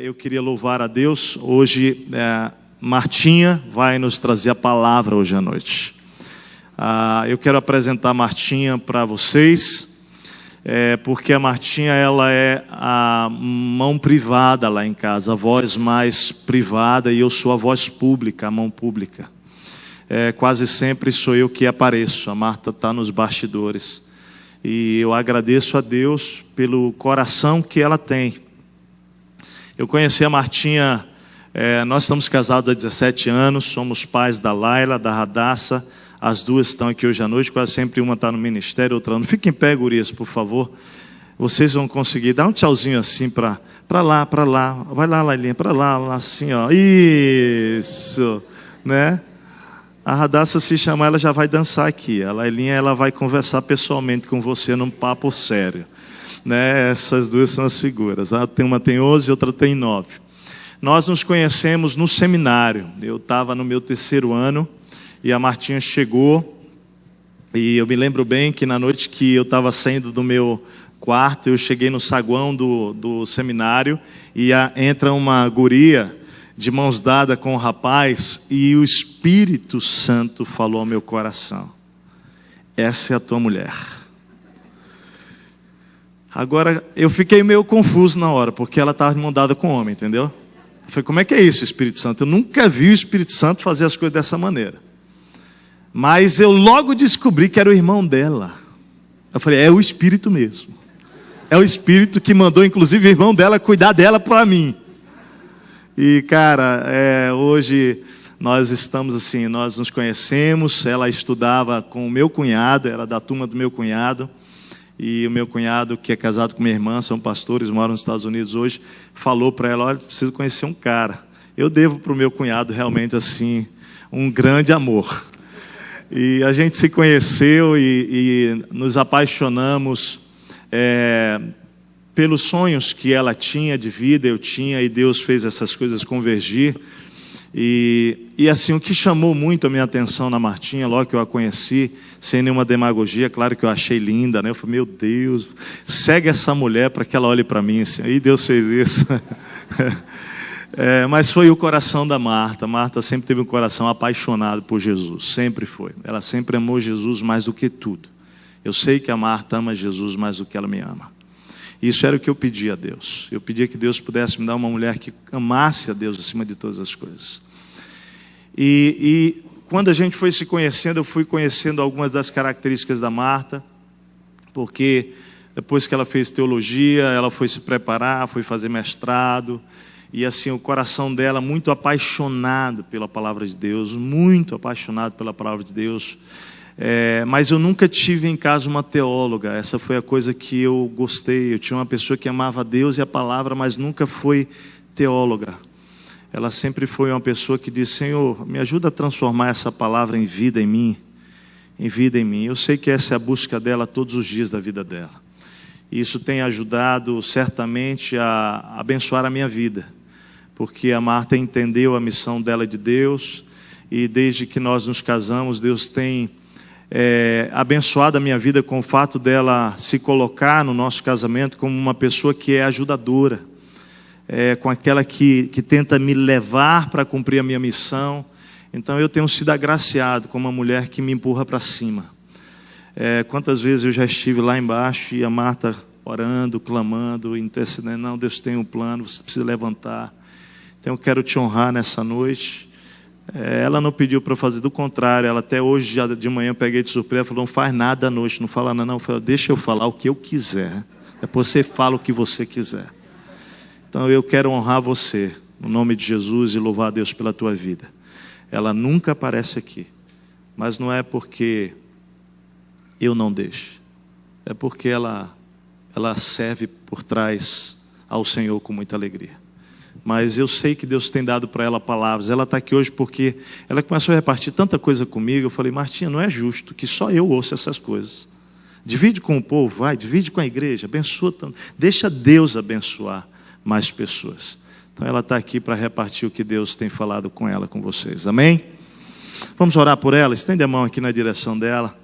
Eu queria louvar a Deus. Hoje, Martinha vai nos trazer a palavra hoje à noite. Eu quero apresentar a Martinha para vocês, porque a Martinha ela é a mão privada lá em casa, a voz mais privada, e eu sou a voz pública, a mão pública. Quase sempre sou eu que apareço, a Marta está nos bastidores. E eu agradeço a Deus pelo coração que ela tem. Eu conheci a Martinha, nós estamos casados há 17 anos, somos pais da Laila, da Radassa, as duas estão aqui hoje à noite, quase sempre uma está no ministério, outra não. Fiquem em pé, gurias, por favor. Vocês vão conseguir, dá um tchauzinho assim para lá, vai lá, Lailinha, para lá, assim, ó, isso, né? A Radassa, se chamar, ela já vai dançar aqui, a Lailinha, ela vai conversar pessoalmente com você num papo sério. Né? Essas duas são as figuras. Uma tem 11 e outra tem 9. Nós nos conhecemos no seminário. Eu estava no meu 3º ano e a Martinha chegou. E eu me lembro bem que na noite que eu estava saindo do meu quarto, eu cheguei no saguão do seminário e entra uma guria de mãos dadas com o rapaz e o Espírito Santo falou ao meu coração: essa é a tua mulher. Agora, eu fiquei meio confuso na hora, porque ela estava mandada com homem, entendeu? Eu falei, como é que é isso, Espírito Santo? Eu nunca vi o Espírito Santo fazer as coisas dessa maneira. Mas eu logo descobri que era o irmão dela. Eu falei, é o Espírito mesmo. É o Espírito que mandou, inclusive, o irmão dela cuidar dela para mim. E, cara, hoje nós estamos assim, nós nos conhecemos. Ela estudava com o meu cunhado, era da turma do meu cunhado. E o meu cunhado, que é casado com minha irmã, são pastores, moram nos Estados Unidos hoje, falou para ela, olha, preciso conhecer um cara. Eu devo para o meu cunhado realmente assim, um grande amor. E a gente se conheceu e nos apaixonamos pelos sonhos que ela tinha de vida, eu tinha, e Deus fez essas coisas convergir. E assim, o que chamou muito a minha atenção na Martinha, logo que eu a conheci, sem nenhuma demagogia, claro que eu achei linda, né? Eu falei, meu Deus, segue essa mulher para que ela olhe para mim assim. Aí Deus fez isso. Mas foi o coração da Marta. Marta sempre teve um coração apaixonado por Jesus, sempre foi. Ela sempre amou Jesus mais do que tudo. Eu sei que a Marta ama Jesus mais do que ela me ama. Isso era o que eu pedia a Deus. Eu pedia que Deus pudesse me dar uma mulher que amasse a Deus acima de todas as coisas. E quando a gente foi se conhecendo, eu fui conhecendo algumas das características da Marta, porque depois que ela fez teologia, ela foi se preparar, foi fazer mestrado, e assim, o coração dela muito apaixonado pela palavra de Deus, muito apaixonado pela palavra de Deus. Mas eu nunca tive em casa uma teóloga, essa foi a coisa que eu gostei. Eu tinha uma pessoa que amava a Deus e a palavra, mas nunca foi teóloga. Ela sempre foi uma pessoa que disse, Senhor, me ajuda a transformar essa palavra em vida em mim, em vida em mim. Eu sei que essa é a busca dela todos os dias da vida dela. E isso tem ajudado certamente a abençoar a minha vida, porque a Marta entendeu a missão dela de Deus, e desde que nós nos casamos, Deus tem abençoado a minha vida com o fato dela se colocar no nosso casamento como uma pessoa que é ajudadora, com aquela que tenta me levar para cumprir a minha missão. Então eu tenho sido agraciado com uma mulher que me empurra para cima. Quantas vezes eu já estive lá embaixo e a Marta orando, clamando, intercedendo, não, Deus tem um plano, você precisa levantar. Então eu quero te honrar nessa noite. Ela não pediu para fazer, do contrário, ela até hoje, já de manhã, eu peguei de surpresa, falou, não faz nada à noite, não fala nada, não, falou, deixa eu falar o que eu quiser, depois você fala o que você quiser. Então eu quero honrar você, no nome de Jesus, e louvar a Deus pela tua vida. Ela nunca aparece aqui, mas não é porque eu não deixo, é porque ela serve por trás ao Senhor com muita alegria. Mas eu sei que Deus tem dado para ela palavras. Ela está aqui hoje porque ela começou a repartir tanta coisa comigo. Eu falei, Martinha, não é justo que só eu ouça essas coisas. Divide com o povo, divide com a igreja, abençoa tanto. Deixa Deus abençoar mais pessoas. Então ela está aqui para repartir o que Deus tem falado com ela, com vocês. Amém? Vamos orar por ela. Estende a mão aqui na direção dela.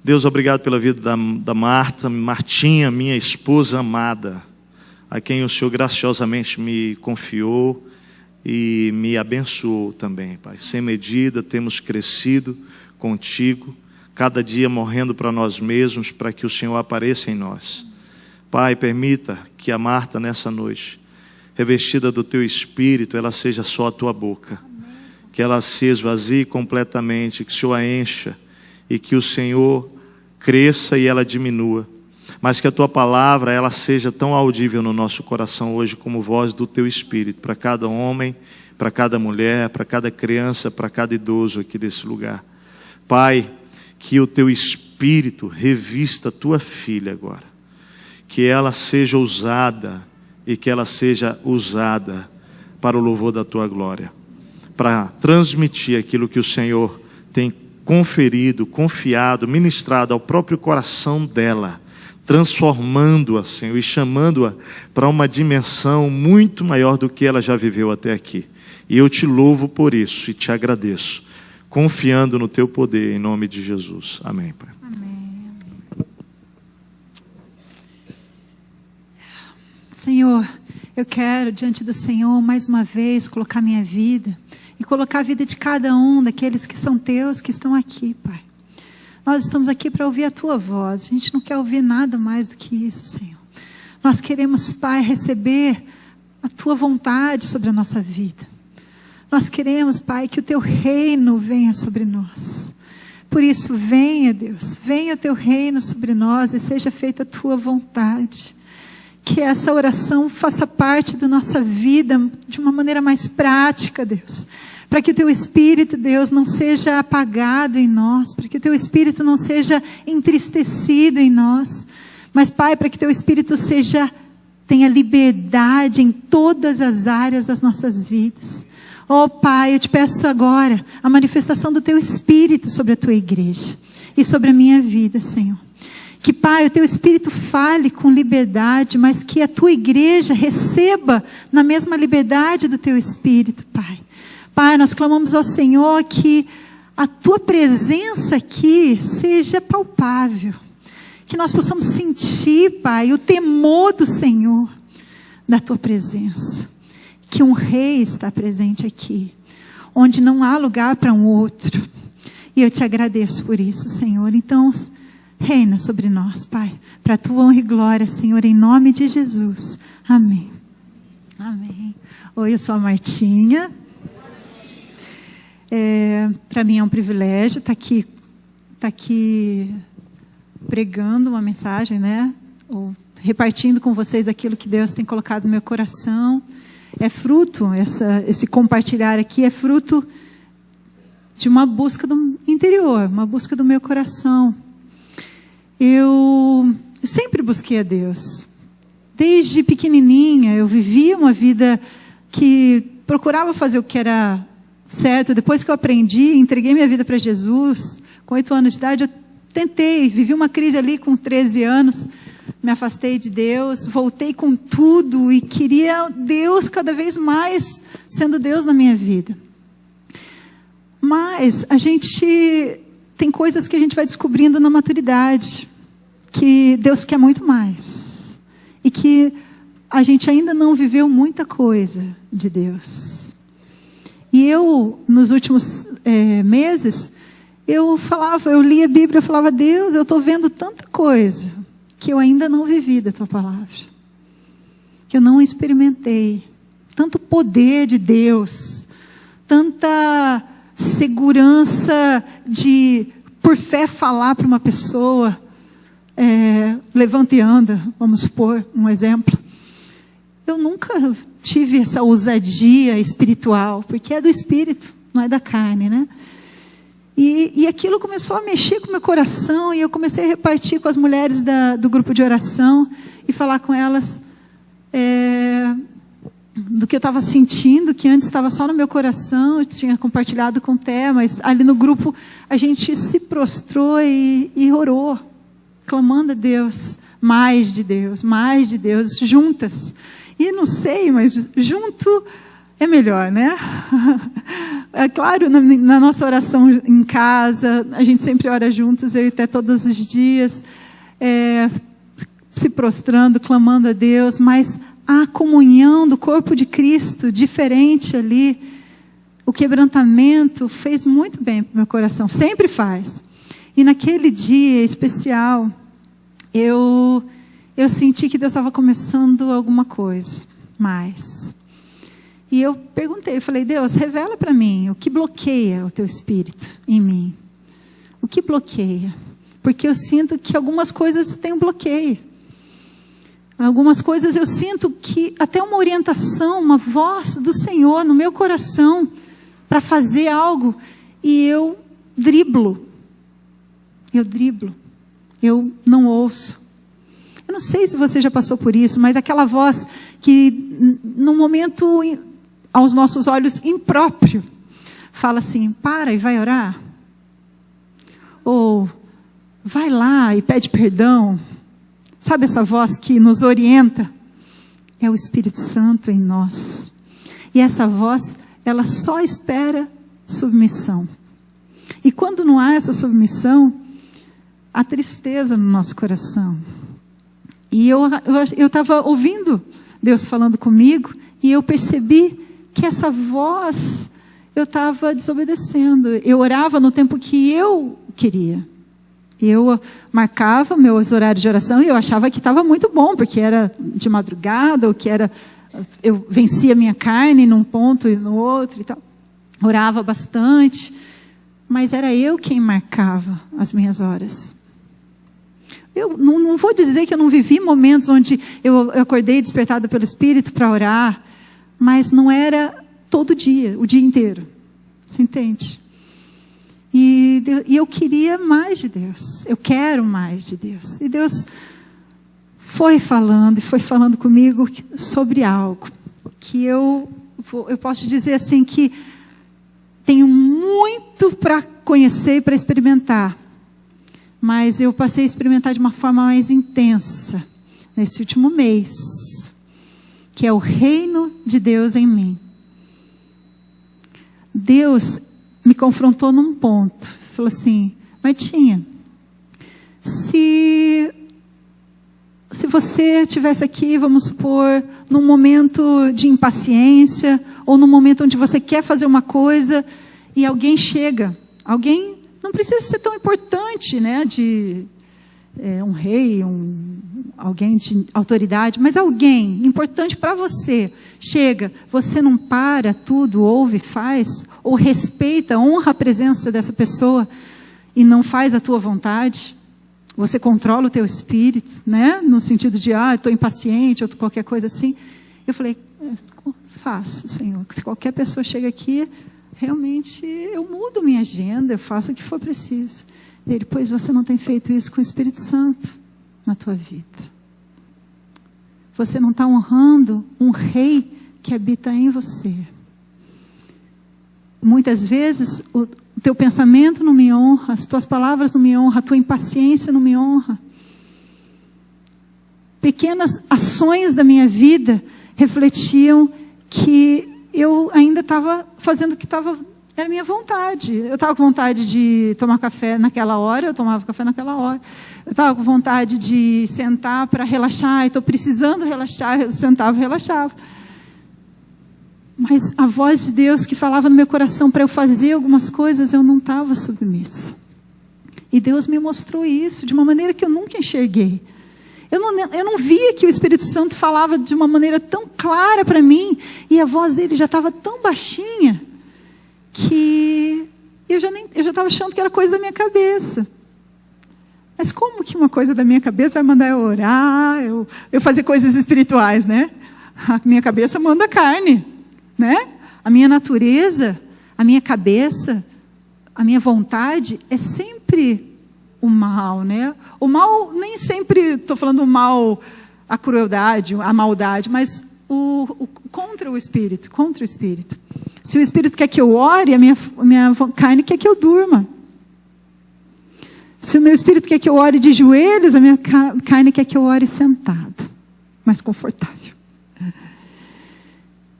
Deus, obrigado pela vida da Martinha, minha esposa amada. a quem o Senhor graciosamente me confiou e me abençoou também, Pai. Sem medida temos crescido contigo, cada dia morrendo para nós mesmos, para que o Senhor apareça em nós. Pai, permita que a Marta nessa noite, revestida do teu Espírito, ela seja só a tua boca. Que ela se esvazie completamente, que o Senhor a encha e que o Senhor cresça e ela diminua. Mas que a tua palavra, ela seja tão audível no nosso coração hoje como voz do teu Espírito, para cada homem, para cada mulher, para cada criança, para cada idoso aqui desse lugar. Pai, que o teu Espírito revista a tua filha agora. Que ela seja ousada e que ela seja usada para o louvor da tua glória. Para transmitir aquilo que o Senhor tem conferido, confiado, ministrado ao próprio coração dela, transformando-a, Senhor, e chamando-a para uma dimensão muito maior do que ela já viveu até aqui. E eu te louvo por isso e te agradeço, confiando no teu poder, em nome de Jesus. Amém, Pai. Amém. Senhor, eu quero diante do Senhor mais uma vez colocar minha vida e colocar a vida de cada um daqueles que são teus, que estão aqui, Pai. Nós estamos aqui para ouvir a tua voz. A gente não quer ouvir nada mais do que isso, Senhor. Nós queremos, Pai, receber a tua vontade sobre a nossa vida. Nós queremos, Pai, que o teu reino venha sobre nós. Por isso, venha, Deus, venha o teu reino sobre nós e seja feita a tua vontade. Que essa oração faça parte da nossa vida de uma maneira mais prática, Deus. Para que o teu Espírito, Deus, não seja apagado em nós. Para que o teu Espírito não seja entristecido em nós. Mas, Pai, para que o teu Espírito tenha liberdade em todas as áreas das nossas vidas. Oh, Pai, eu te peço agora a manifestação do teu Espírito sobre a tua igreja. E sobre a minha vida, Senhor. Que, Pai, o teu Espírito fale com liberdade, mas que a tua igreja receba na mesma liberdade do teu Espírito, Pai. Pai, nós clamamos ao Senhor que a tua presença aqui seja palpável. Que nós possamos sentir, Pai, o temor do Senhor, da tua presença. Que um rei está presente aqui, onde não há lugar para um outro. E eu te agradeço por isso, Senhor. Então, reina sobre nós, Pai, para a tua honra e glória, Senhor, em nome de Jesus. Amém. Amém. Oi, eu sou a Martinha. Para mim é um privilégio estar aqui pregando uma mensagem, né? Ou repartindo com vocês aquilo que Deus tem colocado no meu coração. É fruto, esse compartilhar aqui é fruto de uma busca do interior, uma busca do meu coração. Eu sempre busquei a Deus. Desde pequenininha eu vivia uma vida que procurava fazer o que era certo. Depois que eu aprendi, entreguei minha vida para Jesus, com 8 anos de idade, eu tentei, vivi uma crise ali com 13 anos, me afastei de Deus, voltei com tudo e queria Deus cada vez mais sendo Deus na minha vida. Mas a gente tem coisas que a gente vai descobrindo na maturidade, que Deus quer muito mais e que a gente ainda não viveu muita coisa de Deus. E eu, nos últimos meses, eu lia a Bíblia, eu falava, Deus, eu estou vendo tanta coisa que eu ainda não vivi da tua palavra, que eu não experimentei, tanto poder de Deus, tanta segurança de, por fé, falar para uma pessoa, levanta e anda, vamos supor, um exemplo. Eu nunca tive essa ousadia espiritual, porque é do Espírito, não é da carne, né? E aquilo começou a mexer com o meu coração, e eu comecei a repartir com as mulheres do grupo de oração, e falar com elas do que eu estava sentindo, que antes estava só no meu coração. Eu tinha compartilhado com o Té, mas ali no grupo a gente se prostrou e orou, clamando a Deus, mais de Deus, juntas. E não sei, mas junto é melhor, né? É claro, na nossa oração em casa, a gente sempre ora juntos, eu e até todos os dias, se prostrando, clamando a Deus, mas a comunhão do corpo de Cristo, diferente ali, o quebrantamento fez muito bem para o meu coração, sempre faz. E naquele dia especial, eu senti que Deus estava começando alguma coisa mais. E eu perguntei, eu falei, Deus, revela para mim o que bloqueia o teu espírito em mim. O que bloqueia? Porque eu sinto que algumas coisas têm um bloqueio. Algumas coisas eu sinto que até uma orientação, uma voz do Senhor no meu coração para fazer algo e eu driblo. Eu não ouço. Eu não sei se você já passou por isso, mas aquela voz que num momento aos nossos olhos impróprio fala assim, para e vai orar. Ou vai lá e pede perdão. Sabe essa voz que nos orienta? É o Espírito Santo em nós. E essa voz, ela só espera submissão. E quando não há essa submissão, há tristeza no nosso coração. E eu estava ouvindo Deus falando comigo, e eu percebi que essa voz, eu estava desobedecendo. Eu orava no tempo que eu queria. Eu marcava meus horários de oração e eu achava que estava muito bom, porque era de madrugada, ou que era, eu vencia minha carne num ponto e no outro e tal. Orava bastante, mas era eu quem marcava as minhas horas. Eu não vou dizer que eu não vivi momentos onde eu acordei despertada pelo Espírito para orar, mas não era todo dia, o dia inteiro. Você entende? E eu queria mais de Deus. Eu quero mais de Deus. E Deus foi falando comigo sobre algo que eu posso dizer assim que tenho muito para conhecer e para experimentar. Mas eu passei a experimentar de uma forma mais intensa nesse último mês, que é o reino de Deus em mim. Deus me confrontou num ponto. Falou assim, Martinha, se você estivesse aqui, vamos supor, num momento de impaciência, ou num momento onde você quer fazer uma coisa, e alguém chega, alguém não precisa ser tão importante, né, um rei, alguém de autoridade, mas alguém importante para você, chega, você não para tudo, ouve, faz, ou respeita, honra a presença dessa pessoa e não faz a tua vontade, você controla o teu espírito, né, no sentido de, estou impaciente, ou qualquer coisa assim. Eu falei, faço, Senhor, se qualquer pessoa chega aqui, realmente eu mudo minha agenda, eu faço o que for preciso. Ele, pois você não tem feito isso com o Espírito Santo na tua vida. Você não está honrando um rei que habita em você. Muitas vezes o teu pensamento não me honra, as tuas palavras não me honram, a tua impaciência não me honra. Pequenas ações da minha vida refletiam que eu ainda estava fazendo o que era minha vontade. Eu estava com vontade de tomar café naquela hora, eu tomava café naquela hora. Eu estava com vontade de sentar para relaxar, estou precisando relaxar, eu sentava e relaxava. Mas a voz de Deus que falava no meu coração para eu fazer algumas coisas, eu não estava submissa. E Deus me mostrou isso de uma maneira que eu nunca enxerguei. Eu não via que o Espírito Santo falava de uma maneira tão clara para mim, e a voz dele já estava tão baixinha, que eu já estava achando que era coisa da minha cabeça. Mas como que uma coisa da minha cabeça vai mandar eu orar, eu fazer coisas espirituais, né? A minha cabeça manda a carne, né? A minha natureza, a minha cabeça, a minha vontade é sempre o mal, né? O mal, nem sempre estou falando o mal, a crueldade, a maldade, mas contra o Espírito. Se o Espírito quer que eu ore, a minha carne quer que eu durma. Se o meu Espírito quer que eu ore de joelhos, a minha carne quer que eu ore sentado, mais confortável.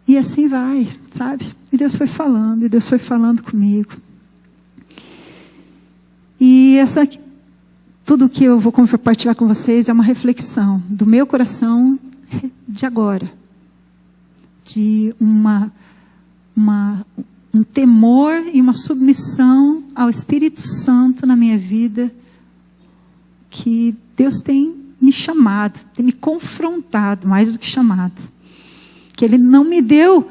E assim vai, sabe? E Deus foi falando comigo. E tudo o que eu vou compartilhar com vocês é uma reflexão do meu coração de agora. de um temor e uma submissão ao Espírito Santo na minha vida, que Deus tem me chamado, tem me confrontado, mais do que chamado. Que Ele não me deu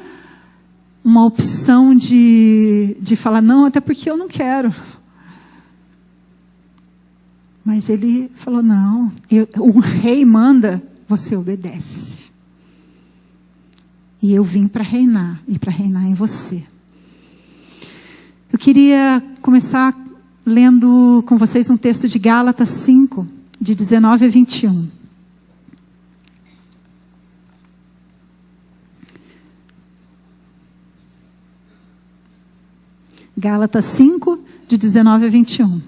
uma opção de falar não, até porque eu não quero. Mas Ele falou, não, o rei manda, você obedece. E eu vim para reinar, e para reinar em você. Eu queria começar lendo com vocês um texto de Gálatas 5, de 19 a 21. Gálatas 5, de 19 a 21.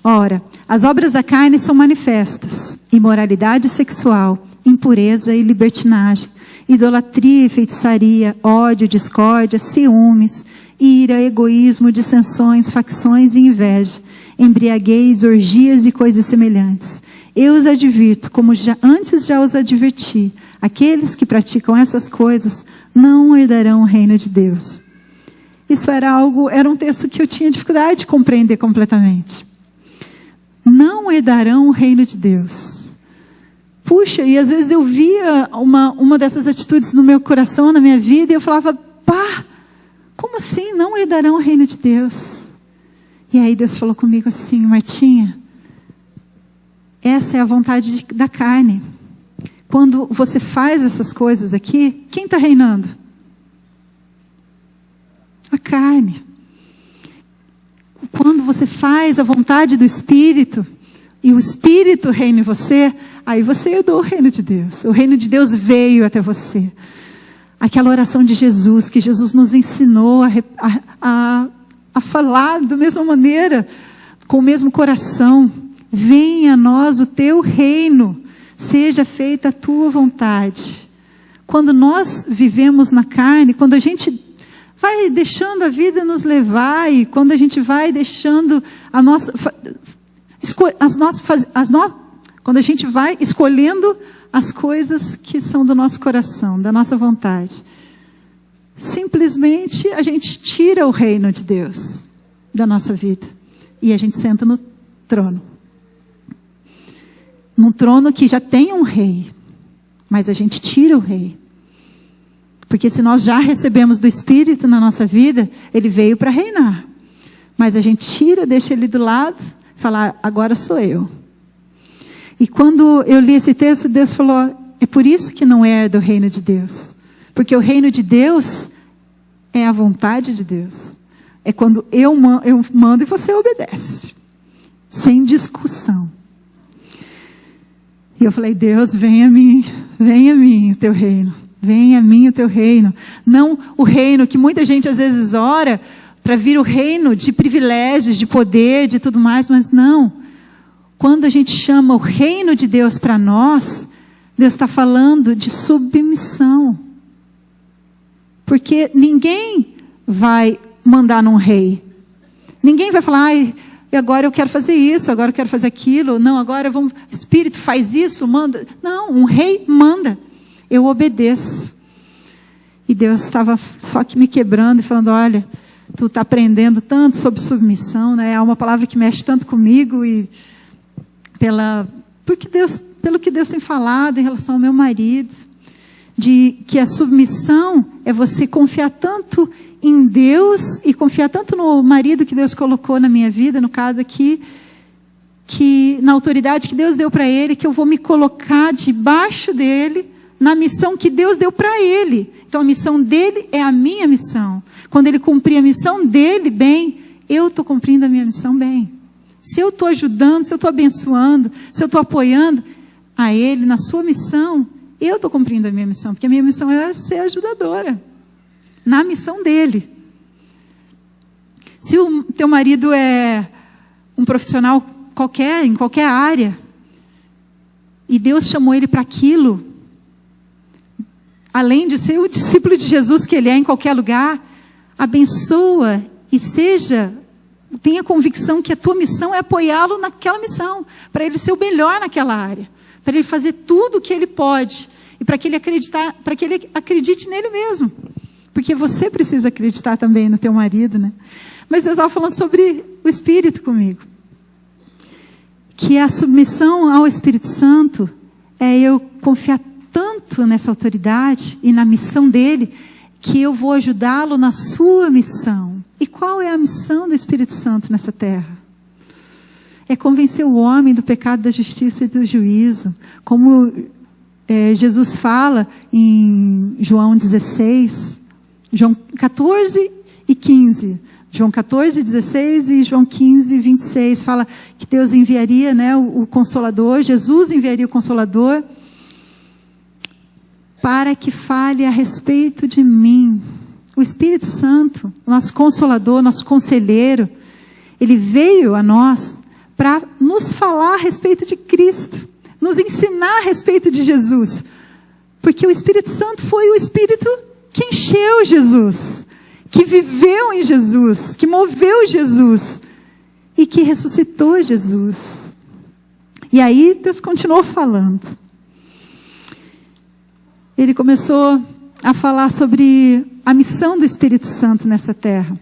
Ora, as obras da carne são manifestas: imoralidade sexual, impureza e libertinagem, idolatria e feitiçaria, ódio, discórdia, ciúmes, ira, egoísmo, dissensões, facções e inveja, embriaguez, orgias e coisas semelhantes. Eu os advirto, como antes já os adverti, aqueles que praticam essas coisas não herdarão o reino de Deus. Isso era um texto que eu tinha dificuldade de compreender completamente. Não herdarão o reino de Deus. Puxa, e às vezes eu via uma dessas atitudes no meu coração, na minha vida, e eu falava, pá, como assim não herdarão o reino de Deus? E aí Deus falou comigo assim, Martinha, essa é a vontade da carne. Quando você faz essas coisas aqui, quem está reinando? A carne. Quando você faz a vontade do Espírito, e o Espírito reina em você, aí você herdou o reino de Deus. O reino de Deus veio até você. Aquela oração de Jesus, que Jesus nos ensinou a falar da mesma maneira, com o mesmo coração. Venha a nós o teu reino, seja feita a tua vontade. Quando nós vivemos na carne, quando a gente vai deixando a vida nos levar, e quando a gente vai deixando quando a gente vai escolhendo as coisas que são do nosso coração, da nossa vontade, simplesmente a gente tira o reino de Deus da nossa vida e a gente senta no trono. Num trono que já tem um rei, mas a gente tira o rei. Porque se nós já recebemos do Espírito na nossa vida, Ele veio para reinar. Mas a gente tira, deixa Ele do lado, e fala, agora sou eu. E quando eu li esse texto, Deus falou, é por isso que não herda o reino de Deus. Porque o reino de Deus é a vontade de Deus. É quando eu mando e você obedece. Sem discussão. E eu falei, Deus, venha a mim o teu reino. Venha a mim o teu reino. Não o reino que muita gente às vezes ora para vir o reino de privilégios, de poder, de tudo mais, mas não. Quando a gente chama o reino de Deus para nós, Deus está falando de submissão. Porque ninguém vai mandar num rei. Ninguém vai falar, agora eu quero fazer isso, agora eu quero fazer aquilo. Não, agora Espírito faz isso, manda. Não, um rei manda. Eu obedeço. E Deus estava só que me quebrando e falando, olha, tu está aprendendo tanto sobre submissão, né? É uma palavra que mexe tanto comigo e pelo que Deus tem falado em relação ao meu marido, de que a submissão é você confiar tanto em Deus e confiar tanto no marido que Deus colocou na minha vida, no caso aqui, que na autoridade que Deus deu para ele, que eu vou me colocar debaixo dele, na missão que Deus deu para ele. Então a missão dele é a minha missão. Quando ele cumprir a missão dele bem, eu estou cumprindo a minha missão bem. Se eu estou ajudando, se eu estou abençoando, se eu estou apoiando a ele na sua missão, eu estou cumprindo a minha missão, porque a minha missão é ser ajudadora na missão dele. Se o teu marido é um profissional qualquer, em qualquer área, e Deus chamou ele para aquilo, além de ser o discípulo de Jesus que ele é em qualquer lugar, abençoa e tenha convicção que a tua missão é apoiá-lo naquela missão, para ele ser o melhor naquela área, para ele fazer tudo o que ele pode, e e para que ele acredite nele mesmo. Porque você precisa acreditar também no teu marido, né? Mas Deus estava falando sobre o Espírito comigo. Que a submissão ao Espírito Santo é eu confiar tanto nessa autoridade e na missão dele, que eu vou ajudá-lo na sua missão. E qual é a missão do Espírito Santo nessa terra? É convencer o homem do pecado, da justiça e do juízo. Como Jesus fala em João 16, João 14 e 15. João 14, 16 e João 15, 26. Fala que Deus enviaria, né, o Consolador, Jesus enviaria o Consolador para que fale a respeito de mim. O Espírito Santo, nosso Consolador, nosso Conselheiro, ele veio a nós para nos falar a respeito de Cristo, nos ensinar a respeito de Jesus. Porque o Espírito Santo foi o Espírito que encheu Jesus, que viveu em Jesus, que moveu Jesus e que ressuscitou Jesus. E aí Deus continuou falando. Ele começou a falar sobre a missão do Espírito Santo nessa terra.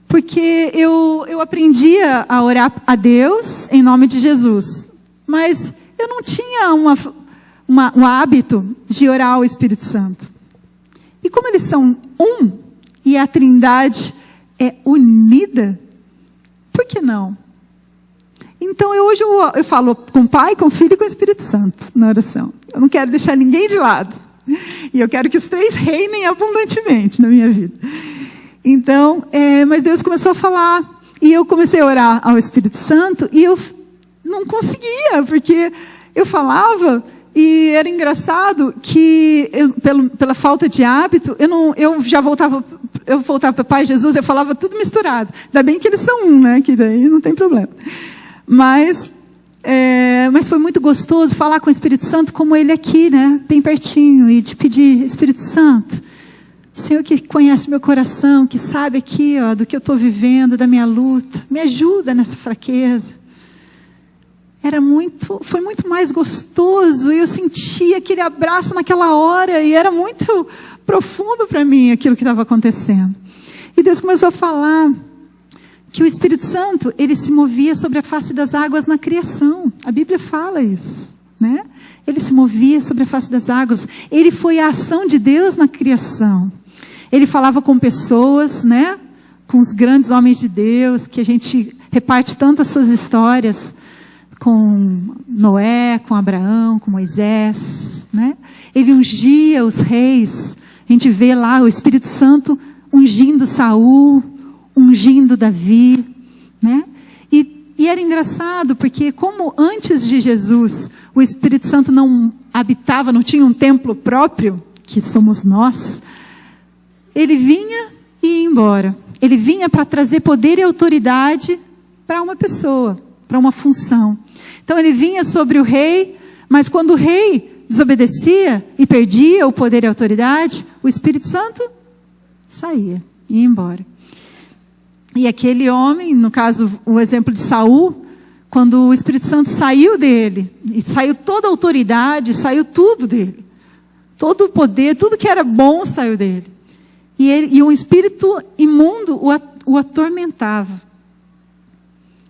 Porque eu aprendia a orar a Deus em nome de Jesus. Mas eu não tinha um hábito de orar ao Espírito Santo. E como eles são um, e a Trindade é unida, por que não? Então hoje eu falo com o Pai, com o Filho e com o Espírito Santo na oração. Eu não quero deixar ninguém de lado. E eu quero que os três reinem abundantemente na minha vida. Então, mas Deus começou a falar. E eu comecei a orar ao Espírito Santo e eu não conseguia, porque eu falava e era engraçado que pela falta de hábito, eu voltava para o Pai Jesus, eu falava tudo misturado. Ainda bem que eles são um, né? Que daí não tem problema. Mas foi muito gostoso falar com o Espírito Santo como ele aqui, né? Bem pertinho, e de pedir, Espírito Santo, Senhor que conhece meu coração, que sabe aqui, ó, do que eu estou vivendo, da minha luta, me ajuda nessa fraqueza. Foi muito mais gostoso, eu senti aquele abraço naquela hora, e era muito profundo para mim aquilo que estava acontecendo. E Deus começou a falar que o Espírito Santo, ele se movia sobre a face das águas na criação. A Bíblia fala isso, né? Ele se movia sobre a face das águas. Ele foi a ação de Deus na criação. Ele falava com pessoas, né? Com os grandes homens de Deus, que a gente reparte tantas suas histórias, com Noé, com Abraão, com Moisés, né? Ele ungia os reis. A gente vê lá o Espírito Santo ungindo Saul, ungindo Davi, né? E era engraçado, porque como antes de Jesus, o Espírito Santo não habitava, não tinha um templo próprio, que somos nós, ele vinha e ia embora. Ele vinha para trazer poder e autoridade para uma pessoa, para uma função. Então ele vinha sobre o rei, mas quando o rei desobedecia e perdia o poder e a autoridade, o Espírito Santo saía, ia embora. E aquele homem, no caso, o exemplo de Saul, quando o Espírito Santo saiu dele, e saiu toda a autoridade, saiu tudo dele. Todo o poder, tudo que era bom saiu dele. E um espírito imundo o atormentava.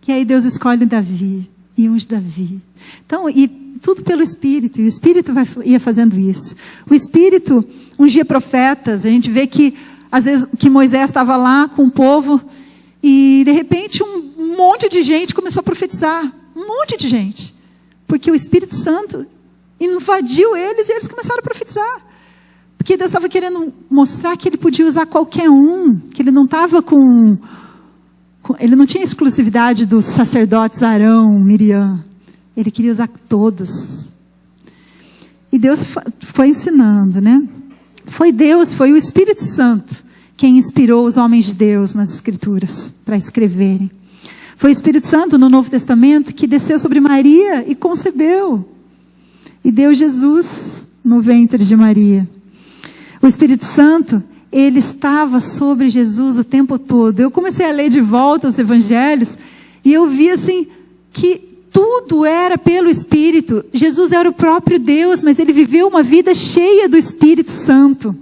E aí Deus escolhe Davi, e unge Davi. Então, e tudo pelo Espírito, e o Espírito ia fazendo isso. O Espírito ungia profetas, a gente vê que, às vezes, que Moisés estava lá com o povo, e de repente um monte de gente começou a profetizar. Um monte de gente. Porque o Espírito Santo invadiu eles e eles começaram a profetizar. Porque Deus estava querendo mostrar que ele podia usar qualquer um. Que ele não estava ele não tinha exclusividade dos sacerdotes Arão, Miriam. Ele queria usar todos. E Deus foi ensinando, né? Foi Deus, foi o Espírito Santo quem inspirou os homens de Deus nas Escrituras para escreverem. Foi o Espírito Santo no Novo Testamento que desceu sobre Maria e concebeu. E deu Jesus no ventre de Maria. O Espírito Santo, ele estava sobre Jesus o tempo todo. Eu comecei a ler de volta os evangelhos e eu vi assim que tudo era pelo Espírito. Jesus era o próprio Deus, mas ele viveu uma vida cheia do Espírito Santo.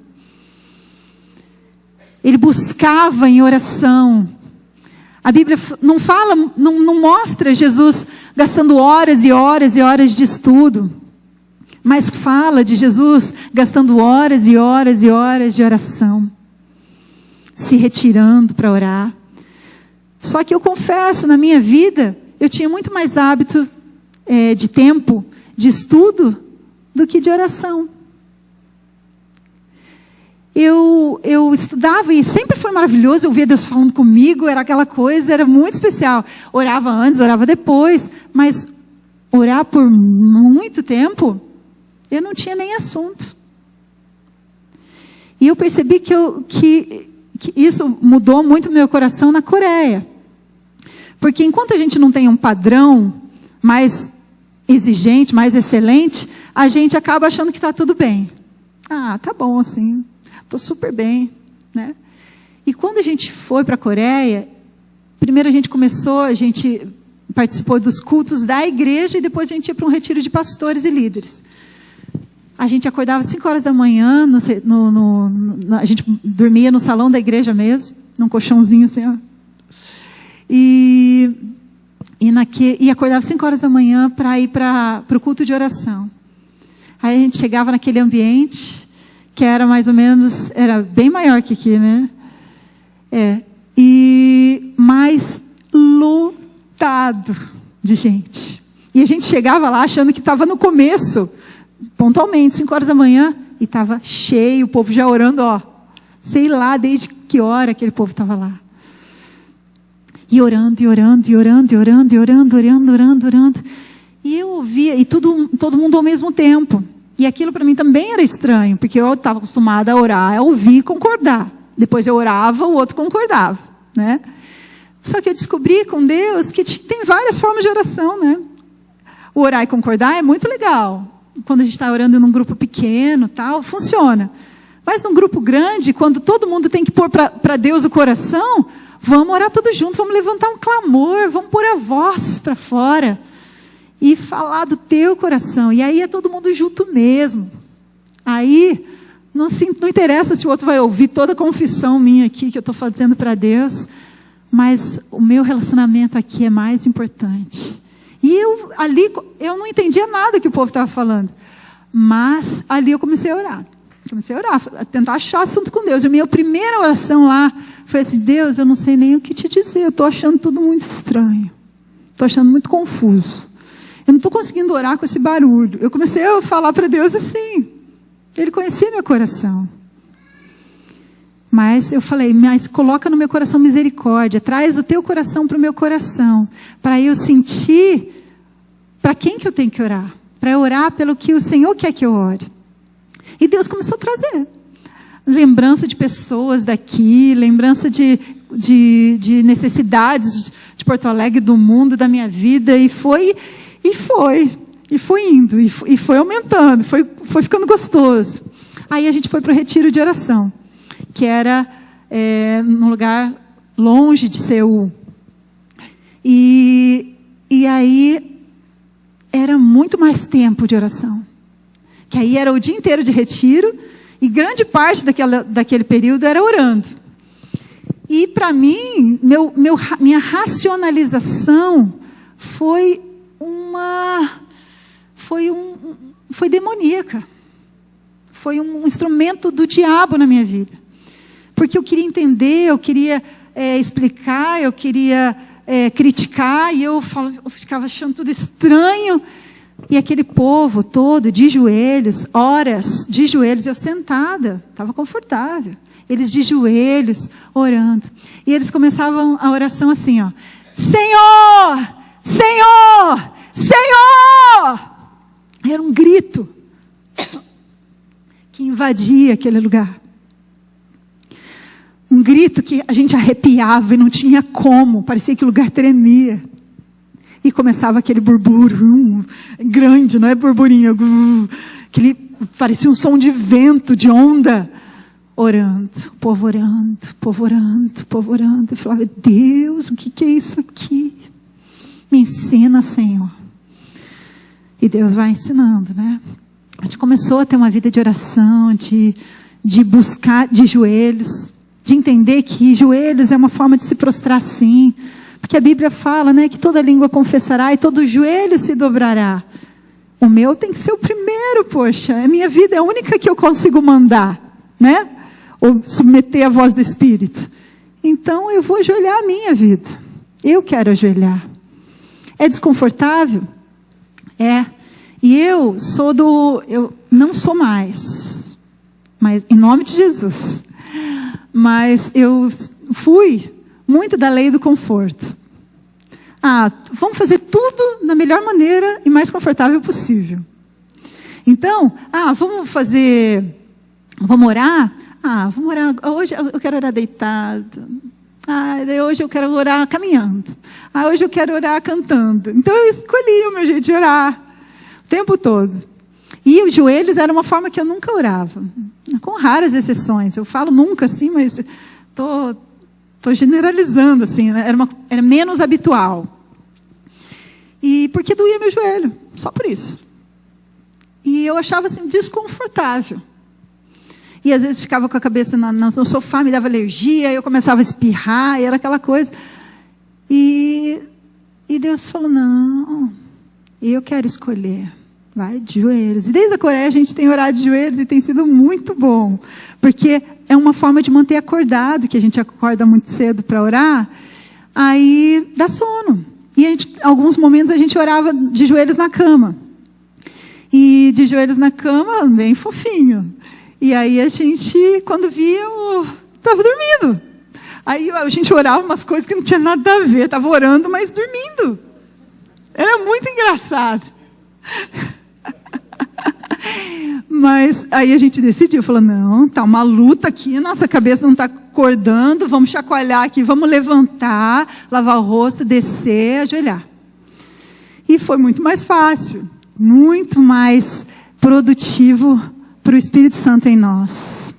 Ele buscava em oração. A Bíblia não fala, não mostra Jesus gastando horas e horas e horas de estudo, mas fala de Jesus gastando horas e horas e horas de oração, se retirando para orar. Só que eu confesso, na minha vida, eu tinha muito mais hábito de tempo, de estudo, do que de oração. Eu estudava e sempre foi maravilhoso, eu via Deus falando comigo, era aquela coisa, era muito especial. Orava antes, orava depois, mas orar por muito tempo, eu não tinha nem assunto. E eu percebi que isso mudou muito meu coração na Coreia. Porque enquanto a gente não tem um padrão mais exigente, mais excelente, a gente acaba achando que está tudo bem. Ah, tá bom assim, estou super bem, né? E quando a gente foi para a Coreia, primeiro a gente participou dos cultos da igreja e depois a gente ia para um retiro de pastores e líderes. A gente acordava às 5 horas da manhã, a gente dormia no salão da igreja mesmo, num colchãozinho assim, ó. E acordava às 5 horas da manhã para ir para o culto de oração. Aí a gente chegava naquele ambiente, que era mais ou menos, era bem maior que aqui, né? E mais lotado de gente. E a gente chegava lá achando que estava no começo, pontualmente, 5 horas da manhã, e estava cheio, o povo já orando, ó. Sei lá desde que hora aquele povo estava lá. E orando, e orando, e orando, e orando, e orando, orando, orando, orando. E eu ouvia, e todo mundo ao mesmo tempo. E aquilo para mim também era estranho, porque eu estava acostumada a orar, a ouvir e concordar. Depois eu orava, o outro concordava, né? Só que eu descobri com Deus que tem várias formas de oração, né? O orar e concordar é muito legal. Quando a gente está orando num grupo pequeno, tal, funciona. Mas num grupo grande, quando todo mundo tem que pôr para Deus o coração, vamos orar todos juntos, vamos levantar um clamor, vamos pôr a voz para fora e falar do teu coração. E aí é todo mundo junto mesmo. Aí não interessa se o outro vai ouvir toda a confissão minha aqui que eu estou fazendo para Deus, mas o meu relacionamento aqui é mais importante. E eu não entendia nada que o povo estava falando, mas ali eu comecei a orar. A tentar achar assunto com Deus. E a minha primeira oração lá foi assim: Deus, eu não sei nem o que te dizer, eu estou achando tudo muito estranho, estou achando muito confuso, eu não estou conseguindo orar com esse barulho. Eu comecei a falar para Deus assim, Ele conhecia meu coração, mas eu falei: mas coloca no meu coração misericórdia, traz o teu coração para o meu coração, para eu sentir para quem que eu tenho que orar, para eu orar pelo que o Senhor quer que eu ore. E Deus começou a trazer lembrança de pessoas daqui, lembrança de necessidades de Porto Alegre, do mundo, da minha vida, e foi indo, e foi aumentando, foi ficando gostoso. Aí a gente foi para o retiro de oração, que era num lugar longe de Seul. E aí era muito mais tempo de oração. Que aí era o dia inteiro de retiro, e grande parte daquele período era orando. E para mim, minha racionalização foi demoníaca. Foi um instrumento do diabo na minha vida. Porque eu queria entender, eu queria explicar, eu queria criticar, e eu ficava achando tudo estranho. E aquele povo todo de joelhos, horas de joelhos, eu sentada, estava confortável. Eles de joelhos, orando. E eles começavam a oração assim, ó: Senhor! Senhor! Senhor! Era um grito que invadia aquele lugar. Um grito que a gente arrepiava e não tinha como, parecia que o lugar tremia. E começava aquele burburo grande, não é burburinho, aquele, parecia um som de vento, de onda, orando, o povo orando, o povo orando, o povo orando. Eu falava: Deus, o que é isso aqui? Me ensina, Senhor. E Deus vai ensinando, né? A gente começou a ter uma vida de oração, de buscar de joelhos, de entender que joelhos é uma forma de se prostrar sim. Porque a Bíblia fala, né, que toda língua confessará e todo joelho se dobrará. O meu tem que ser o primeiro, poxa. A minha vida é a única que eu consigo mandar, né? Ou submeter à voz do Espírito. Então eu vou ajoelhar a minha vida. Eu quero ajoelhar. É desconfortável? É. E eu não sou mais. Mas, em nome de Jesus. Mas eu fui muito da lei do conforto. Vamos fazer tudo da melhor maneira e mais confortável possível. Então, vamos orar? Vamos orar. Hoje eu quero orar deitado. Hoje eu quero orar caminhando. Hoje eu quero orar cantando. Então eu escolhi o meu jeito de orar o tempo todo. E os joelhos era uma forma que eu nunca orava. Com raras exceções. Eu falo nunca assim, mas estou generalizando assim, né? Era menos habitual. E porque doía meu joelho, só por isso. E eu achava assim desconfortável. E às vezes ficava com a cabeça no sofá, me dava alergia, eu começava a espirrar, e era aquela coisa. E Deus falou, não, eu quero escolher. Vai de joelhos. E desde a Coreia a gente tem orado de joelhos e tem sido muito bom. Porque é uma forma de manter acordado, que a gente acorda muito cedo para orar, aí dá sono. E alguns momentos a gente orava de joelhos na cama. E de joelhos na cama, bem fofinho. E aí a gente, quando via, estava dormindo. Aí a gente orava umas coisas que não tinha nada a ver. Estava orando, mas dormindo. Era muito engraçado. Mas aí a gente decidiu, falou, não, tá uma luta aqui, nossa cabeça não está acordando, vamos chacoalhar aqui, vamos levantar, lavar o rosto, descer, ajoelhar. E foi muito mais fácil, muito mais produtivo para o Espírito Santo em nós.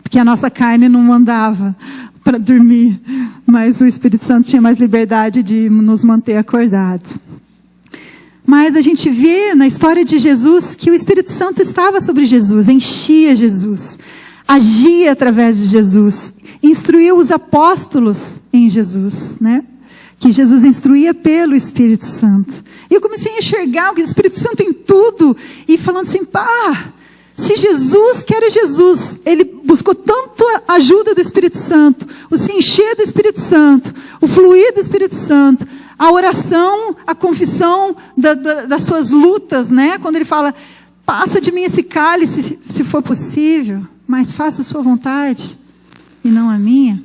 Porque a nossa carne não mandava para dormir, mas o Espírito Santo tinha mais liberdade de nos manter acordados. Mas a gente vê na história de Jesus que o Espírito Santo estava sobre Jesus, enchia Jesus, agia através de Jesus, instruiu os apóstolos em Jesus, né? Que Jesus instruía pelo Espírito Santo. E eu comecei a enxergar o Espírito Santo em tudo, e falando assim, se Jesus, que era Jesus, ele buscou tanto a ajuda do Espírito Santo, o se encher do Espírito Santo, o fluir do Espírito Santo, a oração, a confissão das suas lutas, né? Quando ele fala, passa de mim esse cálice, se for possível, mas faça a sua vontade e não a minha.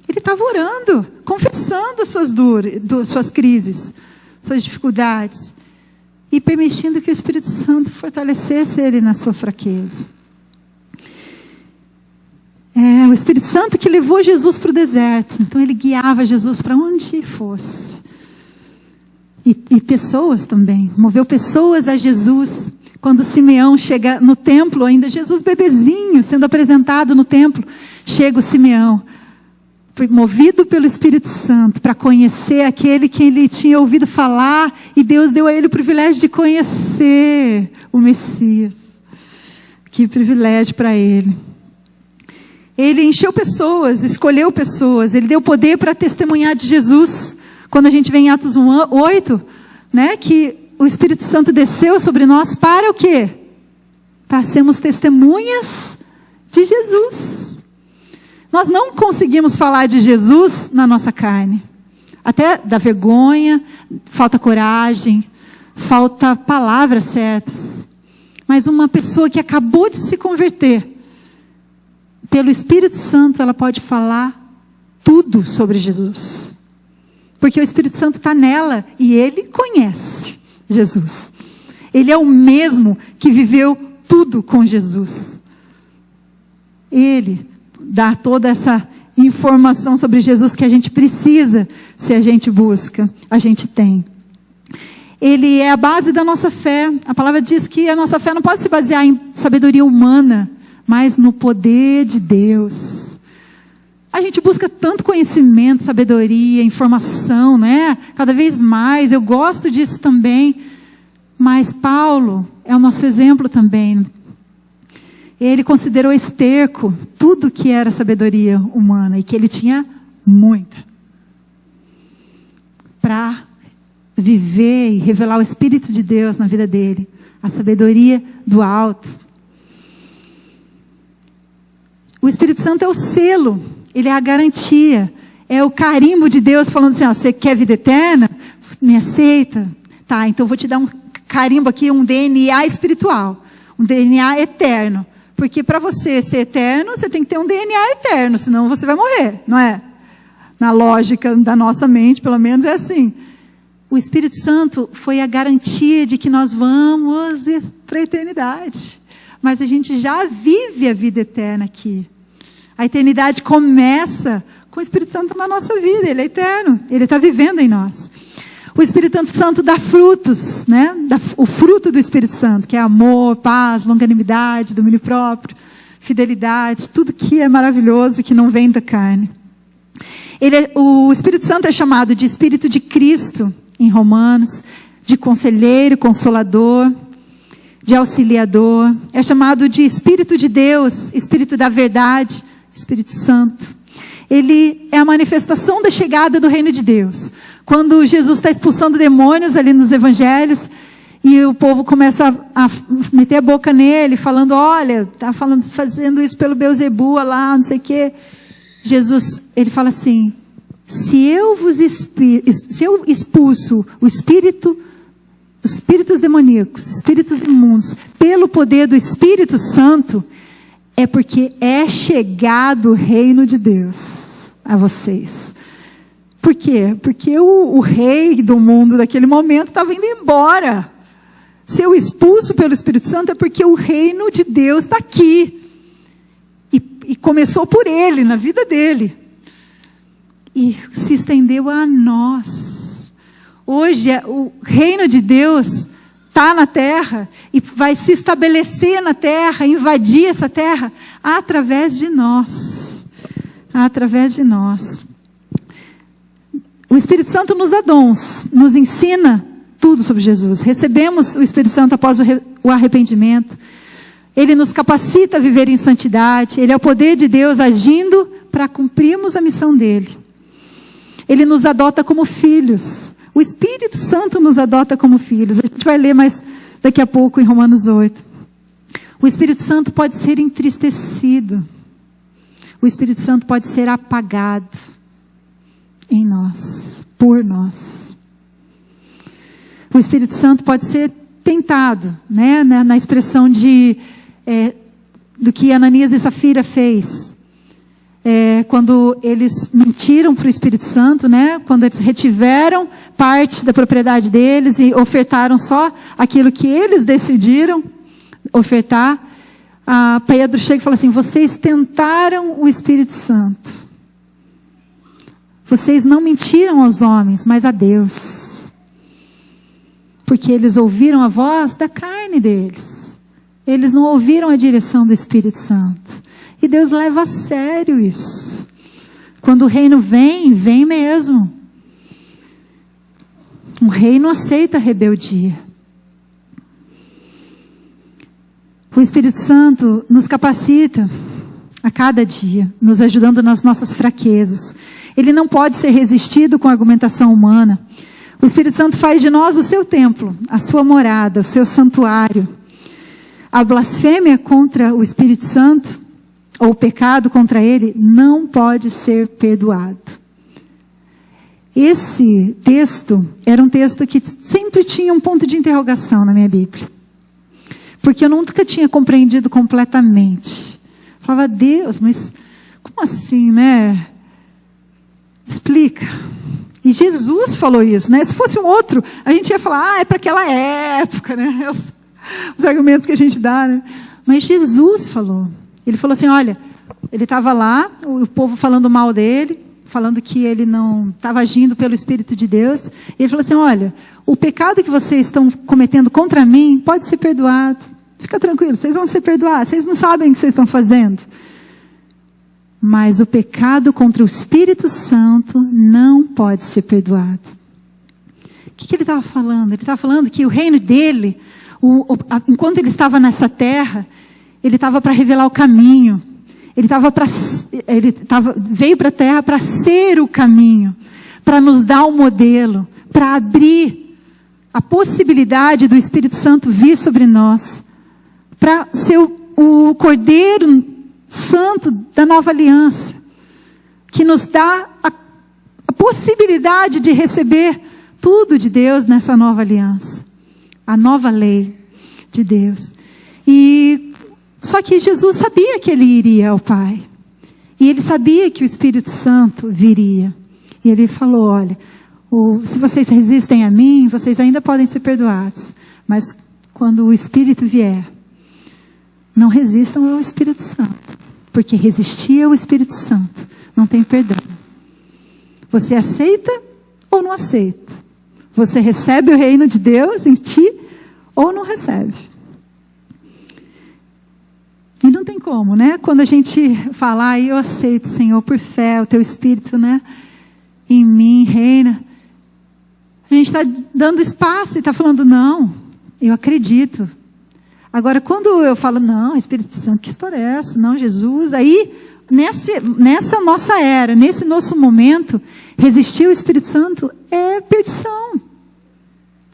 Ele estava orando, confessando as suas crises, suas dificuldades, e permitindo que o Espírito Santo fortalecesse ele na sua fraqueza. O Espírito Santo que levou Jesus para o deserto. Então ele guiava Jesus para onde fosse. E pessoas também. Moveu pessoas a Jesus. Quando Simeão chega no templo, ainda Jesus bebezinho, sendo apresentado no templo, chega o Simeão, movido pelo Espírito Santo, para conhecer aquele que ele tinha ouvido falar, e Deus deu a ele o privilégio de conhecer o Messias. Que privilégio para ele. Ele encheu pessoas, escolheu pessoas, ele deu poder para testemunhar de Jesus. Quando a gente vê em Atos 8, né, que o Espírito Santo desceu sobre nós para o quê? Para sermos testemunhas de Jesus. Nós não conseguimos falar de Jesus na nossa carne. Até dá vergonha, falta coragem, falta palavras certas. Mas uma pessoa que acabou de se converter, pelo Espírito Santo, ela pode falar tudo sobre Jesus. Porque o Espírito Santo está nela e ele conhece Jesus. Ele é o mesmo que viveu tudo com Jesus. Ele dá toda essa informação sobre Jesus que a gente precisa, se a gente busca, a gente tem. Ele é a base da nossa fé. A palavra diz que a nossa fé não pode se basear em sabedoria humana, mas no poder de Deus. A gente busca tanto conhecimento, sabedoria, informação, né? Cada vez mais, eu gosto disso também. Mas Paulo é o nosso exemplo também. Ele considerou esterco tudo que era sabedoria humana, e que ele tinha muita, para viver e revelar o Espírito de Deus na vida dele, a sabedoria do alto. O Espírito Santo é o selo, ele é a garantia, é o carimbo de Deus falando assim, ó, você quer vida eterna? Me aceita? Tá, então eu vou te dar um carimbo aqui, um DNA espiritual, um DNA eterno. Porque para você ser eterno, você tem que ter um DNA eterno, senão você vai morrer, não é? Na lógica da nossa mente, pelo menos é assim. O Espírito Santo foi a garantia de que nós vamos para a eternidade. Mas a gente já vive a vida eterna aqui. A eternidade começa com o Espírito Santo na nossa vida, ele é eterno, ele está vivendo em nós. O Espírito Santo dá frutos, né? O fruto do Espírito Santo, que é amor, paz, longanimidade, domínio próprio, fidelidade, tudo que é maravilhoso, que não vem da carne. O Espírito Santo é chamado de Espírito de Cristo, em Romanos, de conselheiro, consolador, de auxiliador. É chamado de Espírito de Deus, Espírito da verdade, Espírito Santo. Ele é a manifestação da chegada do reino de Deus. Quando Jesus está expulsando demônios ali nos evangelhos, e o povo começa a meter a boca nele, falando, olha, está fazendo isso pelo Beelzebu lá, não sei o quê. Jesus, ele fala assim, se eu expulso os espíritos demoníacos, espíritos imundos, pelo poder do Espírito Santo, é porque é chegado o reino de Deus a vocês. Por quê? Porque o rei do mundo daquele momento estava indo embora. Se eu expulso pelo Espírito Santo é porque o reino de Deus está aqui. E começou por ele, na vida dele. E se estendeu a nós. Hoje o reino de Deus está na terra e vai se estabelecer na terra, invadir essa terra através de nós. Através de nós. O Espírito Santo nos dá dons, nos ensina tudo sobre Jesus. Recebemos o Espírito Santo após o arrependimento. Ele nos capacita a viver em santidade. Ele é o poder de Deus agindo para cumprirmos a missão dele. Ele nos adota como filhos. O Espírito Santo nos adota como filhos. A gente vai ler mais daqui a pouco em Romanos 8. O Espírito Santo pode ser entristecido. O Espírito Santo pode ser apagado em nós, por nós. O Espírito Santo pode ser tentado, né? Na expressão do que Ananias e Safira fez. Quando eles mentiram para o Espírito Santo, né? Quando eles retiveram parte da propriedade deles e ofertaram só aquilo que eles decidiram ofertar. Pedro chega e fala assim, vocês tentaram o Espírito Santo. Vocês não mentiram aos homens, mas a Deus. Porque eles ouviram a voz da carne deles. Eles não ouviram a direção do Espírito Santo. E Deus leva a sério isso. Quando o reino vem, vem mesmo. Um rei não aceita rebeldia. O Espírito Santo nos capacita a cada dia, nos ajudando nas nossas fraquezas. Ele não pode ser resistido com a argumentação humana. O Espírito Santo faz de nós o seu templo, a sua morada, o seu santuário. A blasfêmia contra o Espírito Santo, ou o pecado contra ele, não pode ser perdoado. Esse texto era um texto que sempre tinha um ponto de interrogação na minha Bíblia. Porque eu nunca tinha compreendido completamente. Falava, Deus, mas como assim, né? Explica. E Jesus falou isso, né? Se fosse um outro, a gente ia falar, é para aquela época, né? Os argumentos que a gente dá, né? Mas Jesus falou. Ele falou assim, olha, ele estava lá, o povo falando mal dele, falando que ele não estava agindo pelo Espírito de Deus. E ele falou assim, olha, o pecado que vocês estão cometendo contra mim pode ser perdoado. Fica tranquilo, vocês vão ser perdoados. Vocês não sabem o que vocês estão fazendo. Mas o pecado contra o Espírito Santo não pode ser perdoado. que ele estava falando? Ele estava falando que o reino dele, enquanto ele estava nessa terra, ele estava para revelar o caminho. Veio para a terra para ser o caminho, para nos dar o modelo, para abrir a possibilidade do Espírito Santo vir sobre nós, para ser o Cordeiro Santo da nova aliança, que nos dá a possibilidade de receber tudo de Deus nessa nova aliança, a nova lei de Deus. Só que Jesus sabia que ele iria ao Pai, e ele sabia que o Espírito Santo viria, e ele falou: olha, se vocês resistem a mim, vocês ainda podem ser perdoados, mas quando o Espírito vier, não resistam ao Espírito Santo, porque resistir ao Espírito Santo não tem perdão. Você aceita ou não aceita? Você recebe o reino de Deus em ti ou não recebe? E não tem como, né? Quando a gente fala, eu aceito, Senhor, por fé, o teu Espírito, né, em mim reina, a gente está dando espaço e está falando, não, eu acredito. Agora, quando eu falo, não, Espírito Santo, que história é essa? Não, Jesus, aí, nessa nossa era, nesse nosso momento, resistir ao Espírito Santo é perdição.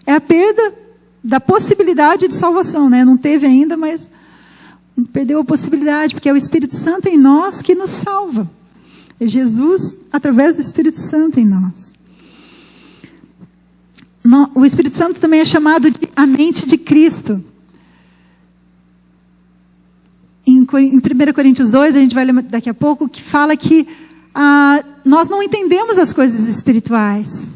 É a perda da possibilidade de salvação, né? Não teve ainda, mas perdeu a possibilidade, porque é o Espírito Santo em nós que nos salva. É Jesus através do Espírito Santo em nós. O Espírito Santo também é chamado de a mente de Cristo. Em 1 Coríntios 2, a gente vai ler daqui a pouco, que fala que nós não entendemos as coisas espirituais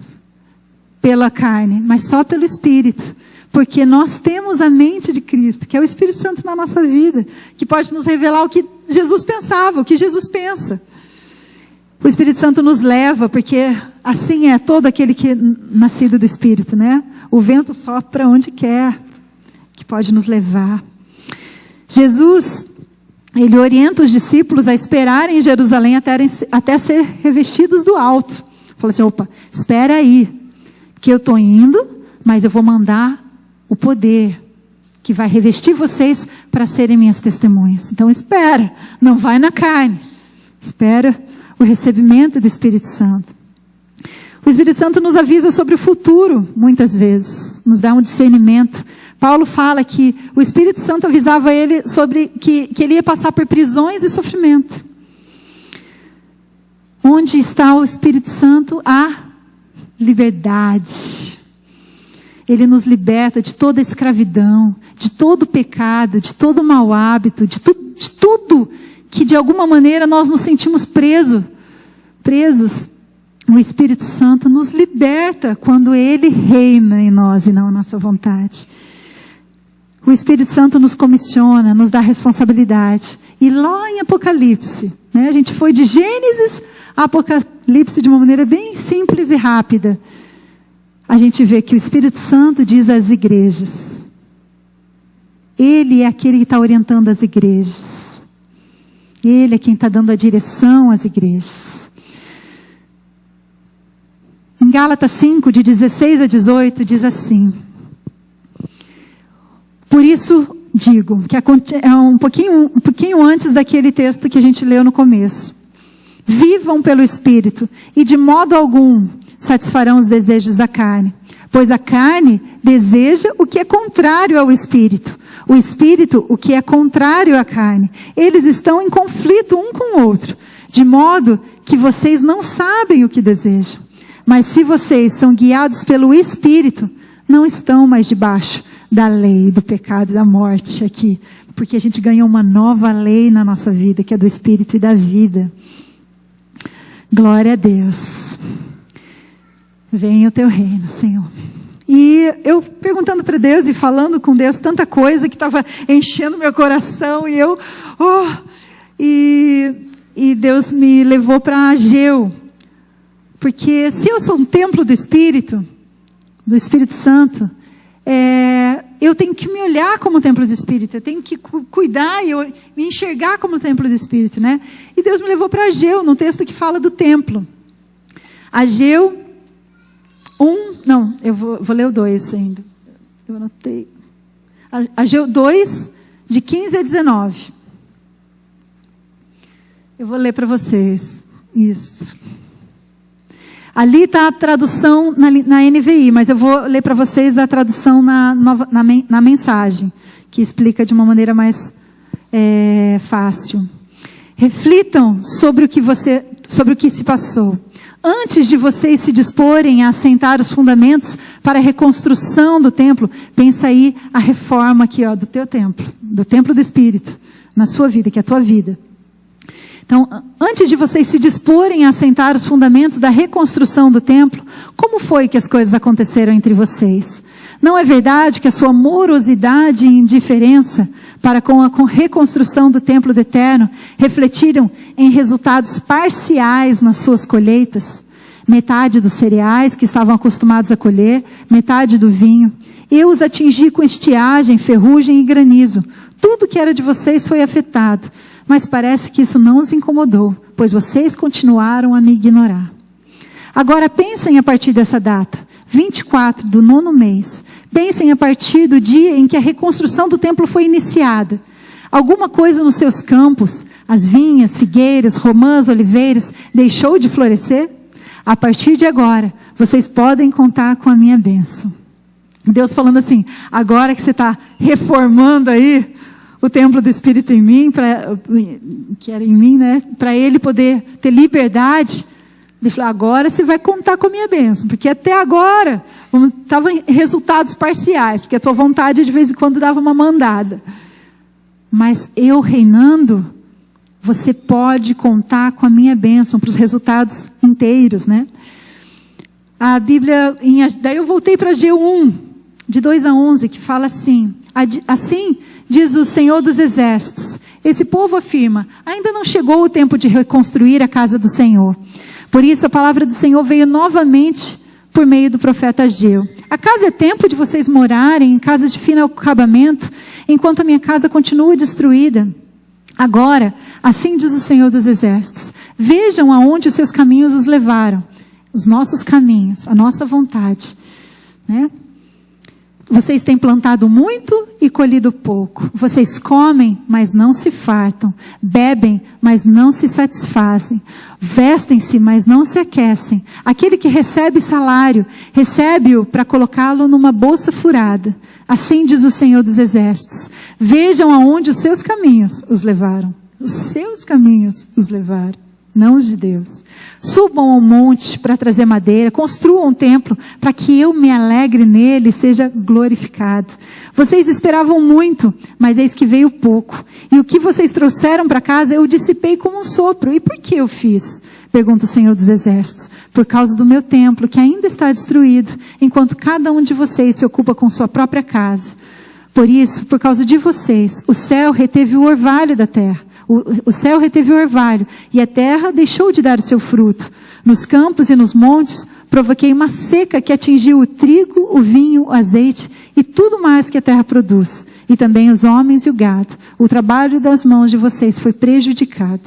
pela carne, mas só pelo Espírito. Porque nós temos a mente de Cristo, que é o Espírito Santo na nossa vida, que pode nos revelar o que Jesus pensava, o que Jesus pensa. O Espírito Santo nos leva, porque assim é todo aquele que é nascido do Espírito, né? O vento sopra onde quer, que pode nos levar. Jesus, ele orienta os discípulos a esperarem em Jerusalém até ser revestidos do alto. Fala assim, opa, espera aí, que eu estou indo, mas eu vou mandar o poder que vai revestir vocês para serem minhas testemunhas. Então espera, não vai na carne. Espera o recebimento do Espírito Santo. O Espírito Santo nos avisa sobre o futuro, muitas vezes. Nos dá um discernimento. Paulo fala que o Espírito Santo avisava ele sobre que ele ia passar por prisões e sofrimento. Onde está o Espírito Santo? A liberdade. Ele nos liberta de toda a escravidão, de todo o pecado, de todo o mau hábito, de tudo que de alguma maneira nós nos sentimos presos. O Espírito Santo nos liberta quando ele reina em nós e não a nossa vontade. O Espírito Santo nos comissiona, nos dá responsabilidade. E lá em Apocalipse, né, a gente foi de Gênesis a Apocalipse de uma maneira bem simples e rápida. A gente vê que o Espírito Santo diz às igrejas. Ele é aquele que está orientando as igrejas. Ele é quem está dando a direção às igrejas. Em Gálatas 5, de 16 a 18, diz assim. Por isso digo, que é um pouquinho antes daquele texto que a gente leu no começo. Vivam pelo Espírito, e de modo algum satisfarão os desejos da carne. Pois a carne deseja o que é contrário ao Espírito. O Espírito, o que é contrário à carne. Eles estão em conflito um com o outro, de modo que vocês não sabem o que desejam. Mas se vocês são guiados pelo Espírito, não estão mais debaixo da lei, do pecado e da morte aqui. Porque a gente ganhou uma nova lei na nossa vida, que é do Espírito e da vida. Glória a Deus. Venha o teu reino, Senhor. E eu perguntando para Deus e falando com Deus tanta coisa que estava enchendo meu coração. E Deus me levou para Ageu. Porque se eu sou um templo do Espírito Santo, eu tenho que me olhar como templo do Espírito. Eu tenho que cuidar e me enxergar como templo do Espírito, né? E Deus me levou para Ageu, num texto que fala do templo. Ageu 1, Não, eu vou ler o 2 ainda. Eu anotei. Ageu 2, de 15 a 19. Eu vou ler para vocês. Isso. Ali está a tradução na NVI, mas eu vou ler para vocês a tradução na mensagem, que explica de uma maneira mais fácil. Reflitam sobre o que se passou. Antes de vocês se disporem a assentar os fundamentos para a reconstrução do templo, pensa aí a reforma aqui, do teu templo, do templo do Espírito, na sua vida, que é a tua vida. Então, antes de vocês se disporem a assentar os fundamentos da reconstrução do templo, como foi que as coisas aconteceram entre vocês? Não é verdade que a sua morosidade e indiferença para com a reconstrução do templo do Eterno refletiram em resultados parciais nas suas colheitas? Metade dos cereais que estavam acostumados a colher, metade do vinho. Eu os atingi com estiagem, ferrugem e granizo. Tudo que era de vocês foi afetado. Mas parece que isso não os incomodou, pois vocês continuaram a me ignorar. Agora pensem a partir dessa data, 24 do 9º mês. Pensem a partir do dia em que a reconstrução do templo foi iniciada. Alguma coisa nos seus campos, as vinhas, figueiras, romãs, oliveiras, deixou de florescer? A partir de agora, vocês podem contar com a minha bênção. Deus falando assim, agora que você está reformando aí, o templo do Espírito em mim, que era em mim, né? Para ele poder ter liberdade. Ele falou, agora você vai contar com a minha bênção. Porque até agora, estavam resultados parciais. Porque a tua vontade de vez em quando dava uma mandada. Mas eu reinando, você pode contar com a minha bênção para os resultados inteiros, né? A Bíblia, daí eu voltei para Ageu 1, de 2 a 11, que fala assim, diz o Senhor dos Exércitos, esse povo afirma, ainda não chegou o tempo de reconstruir a casa do Senhor. Por isso a palavra do Senhor veio novamente por meio do profeta Ageu. Acaso é tempo de vocês morarem em casas de fino acabamento, enquanto a minha casa continua destruída? Agora, assim diz o Senhor dos Exércitos, vejam aonde os seus caminhos os levaram. Os nossos caminhos, a nossa vontade, né? Vocês têm plantado muito e colhido pouco. Vocês comem, mas não se fartam. Bebem, mas não se satisfazem. Vestem-se, mas não se aquecem. Aquele que recebe salário, recebe-o para colocá-lo numa bolsa furada. Assim diz o Senhor dos Exércitos. Vejam aonde os seus caminhos os levaram. Os seus caminhos os levaram. Não os de Deus. Subam ao monte para trazer madeira, construam um templo para que eu me alegre nele e seja glorificado. Vocês esperavam muito, mas eis que veio pouco. E o que vocês trouxeram para casa eu dissipei como um sopro. E por que eu fiz? Pergunta o Senhor dos Exércitos. Por causa do meu templo, que ainda está destruído, enquanto cada um de vocês se ocupa com sua própria casa. Por isso, por causa de vocês, o céu reteve o orvalho da terra. O céu reteve o orvalho, e a terra deixou de dar o seu fruto. Nos campos e nos montes, provoquei uma seca que atingiu o trigo, o vinho, o azeite e tudo mais que a terra produz. E também os homens e o gado. O trabalho das mãos de vocês foi prejudicado.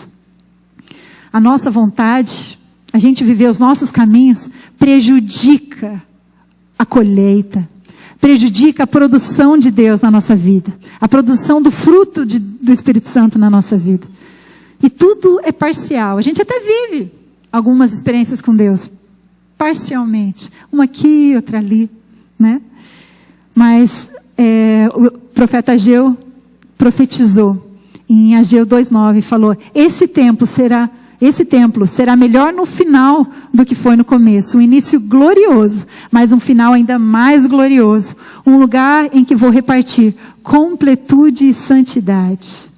A nossa vontade, a gente viver os nossos caminhos, prejudica a colheita. Prejudica a produção de Deus na nossa vida. A produção do fruto do Espírito Santo na nossa vida. E tudo é parcial. A gente até vive algumas experiências com Deus. Parcialmente. Uma aqui, outra ali. Né? Mas o profeta Ageu profetizou. Em Ageu 2:9 falou, esse templo será melhor no final do que foi no começo. Um início glorioso, mas um final ainda mais glorioso. Um lugar em que vou repartir completude e santidade.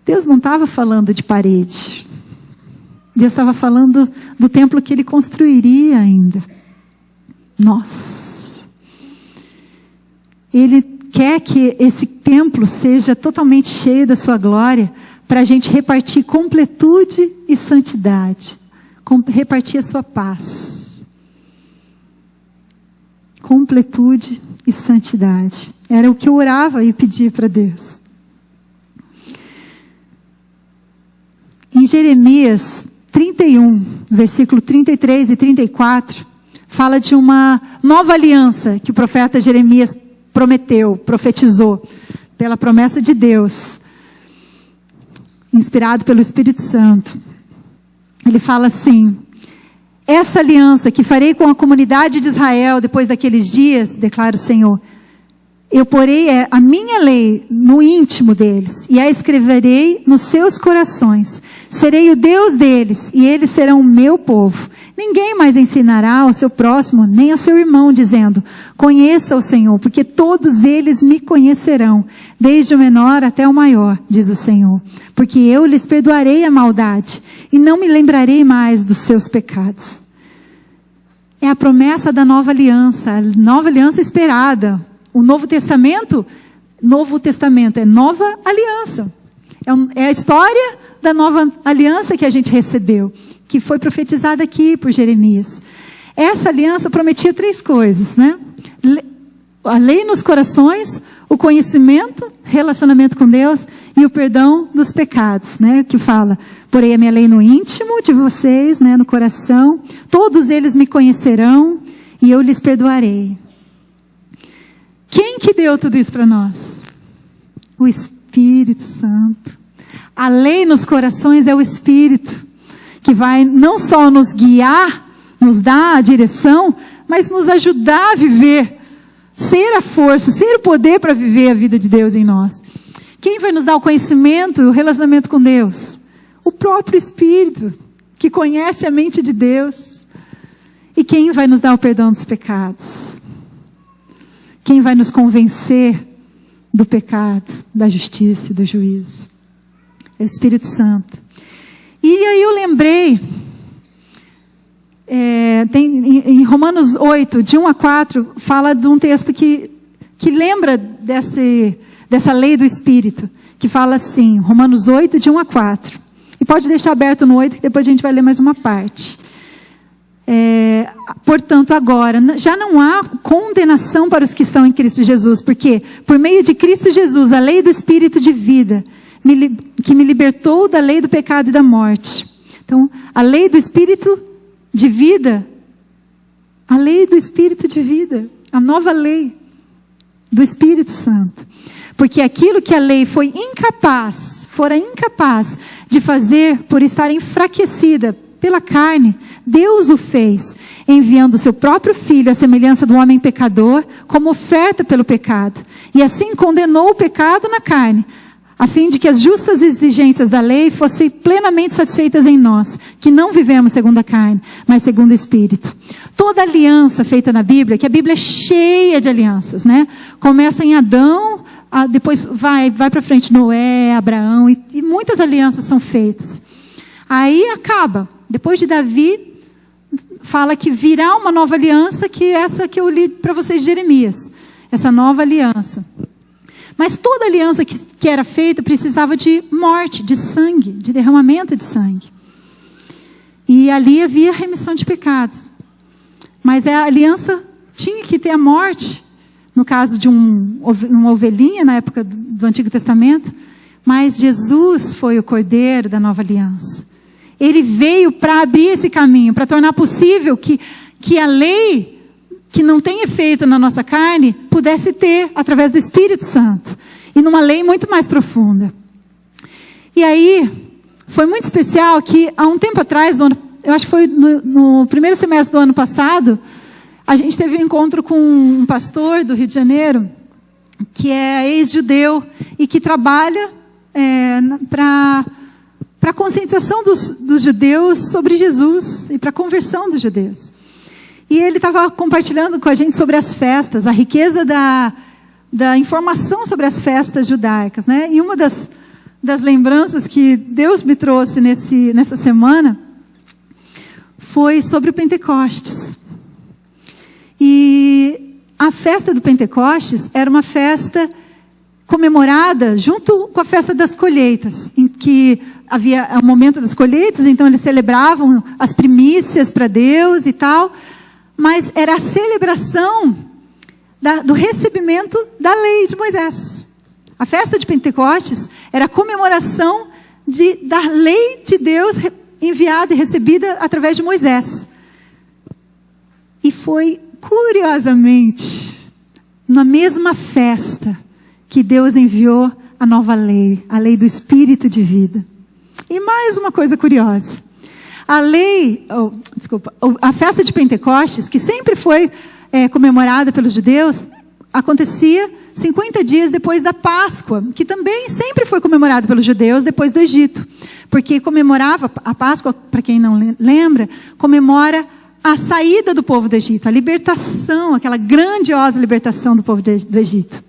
Deus não estava falando de parede. Deus estava falando do templo que Ele construiria ainda. Nossa! Ele quer que esse templo seja totalmente cheio da sua glória, para a gente repartir completude e santidade. Repartir a sua paz. Completude e santidade. Era o que eu orava e pedia para Deus. Em Jeremias 31, versículo 33 e 34, fala de uma nova aliança que o profeta Jeremias profetizou, pela promessa de Deus, inspirado pelo Espírito Santo. Ele fala assim: essa aliança que farei com a comunidade de Israel depois daqueles dias, declara o Senhor, eu porei a minha lei no íntimo deles e a escreverei nos seus corações. Serei o Deus deles e eles serão o meu povo. Ninguém mais ensinará ao seu próximo, nem ao seu irmão, dizendo: conheça o Senhor, porque todos eles me conhecerão, desde o menor até o maior, diz o Senhor. Porque eu lhes perdoarei a maldade e não me lembrarei mais dos seus pecados. É a promessa da nova aliança, a nova aliança esperada. O Novo Testamento é nova aliança. É a história da nova aliança que a gente recebeu, que foi profetizada aqui por Jeremias. Essa aliança prometia 3 coisas, né? A lei nos corações, o conhecimento, relacionamento com Deus e o perdão dos pecados, né? Que fala: porei a minha lei no íntimo de vocês, né? No coração. Todos eles me conhecerão e eu lhes perdoarei. Quem que deu tudo isso para nós? O Espírito Santo. A lei nos corações é o Espírito, que vai não só nos guiar, nos dar a direção, mas nos ajudar a viver, ser a força, ser o poder para viver a vida de Deus em nós. Quem vai nos dar o conhecimento e o relacionamento com Deus? O próprio Espírito, que conhece a mente de Deus. E quem vai nos dar o perdão dos pecados? Quem vai nos convencer do pecado, da justiça e do juízo? É o Espírito Santo. E aí eu lembrei, em Romanos 8, de 1 a 4, fala de um texto que lembra dessa lei do Espírito, que fala assim, Romanos 8, de 1 a 4. E pode deixar aberto no 8, que depois a gente vai ler mais uma parte. Portanto, agora, já não há condenação para os que estão em Cristo Jesus, porque por meio de Cristo Jesus, a lei do Espírito de vida, que me libertou da lei do pecado e da morte. Então, a lei do Espírito de vida, a lei do Espírito de vida, a nova lei do Espírito Santo. Porque aquilo que a lei fora incapaz de fazer por estar enfraquecida pela carne, Deus o fez, enviando o seu próprio Filho à semelhança do homem pecador, como oferta pelo pecado. E assim condenou o pecado na carne, a fim de que as justas exigências da lei fossem plenamente satisfeitas em nós, que não vivemos segundo a carne, mas segundo o Espírito. Toda aliança feita na Bíblia, que a Bíblia é cheia de alianças, né? Começa em Adão, depois vai para frente Noé, Abraão, e muitas alianças são feitas. Aí acaba. Depois de Davi, fala que virá uma nova aliança, que é essa que eu li para vocês de Jeremias. Essa nova aliança. Mas toda aliança que era feita precisava de morte, de sangue, de derramamento de sangue. E ali havia remissão de pecados. Mas a aliança tinha que ter a morte, no caso de uma ovelhinha, na época do Antigo Testamento. Mas Jesus foi o cordeiro da nova aliança. Ele veio para abrir esse caminho, para tornar possível que a lei, que não tem efeito na nossa carne, pudesse ter através do Espírito Santo. E numa lei muito mais profunda. E aí, foi muito especial que há um tempo atrás, eu acho que foi no primeiro semestre do ano passado, a gente teve um encontro com um pastor do Rio de Janeiro, que é ex-judeu e que trabalha para a conscientização dos judeus sobre Jesus e para a conversão dos judeus. E ele estava compartilhando com a gente sobre as festas, a riqueza da informação sobre as festas judaicas, né? E uma das lembranças que Deus me trouxe nessa semana foi sobre o Pentecostes. E a festa do Pentecostes era uma festa comemorada junto com a festa das colheitas, em que havia o momento das colheitas, então eles celebravam as primícias para Deus e tal, mas era a celebração do recebimento da lei de Moisés. A festa de Pentecostes era a comemoração da lei de Deus enviada e recebida através de Moisés. E foi, curiosamente, na mesma festa que Deus enviou a nova lei, a lei do Espírito de vida. E mais uma coisa curiosa. A festa de Pentecostes, que sempre foi comemorada pelos judeus, acontecia 50 dias depois da Páscoa, que também sempre foi comemorada pelos judeus depois do Egito. Porque comemorava, a Páscoa, para quem não lembra, comemora a saída do povo do Egito, a libertação, aquela grandiosa libertação do povo do Egito.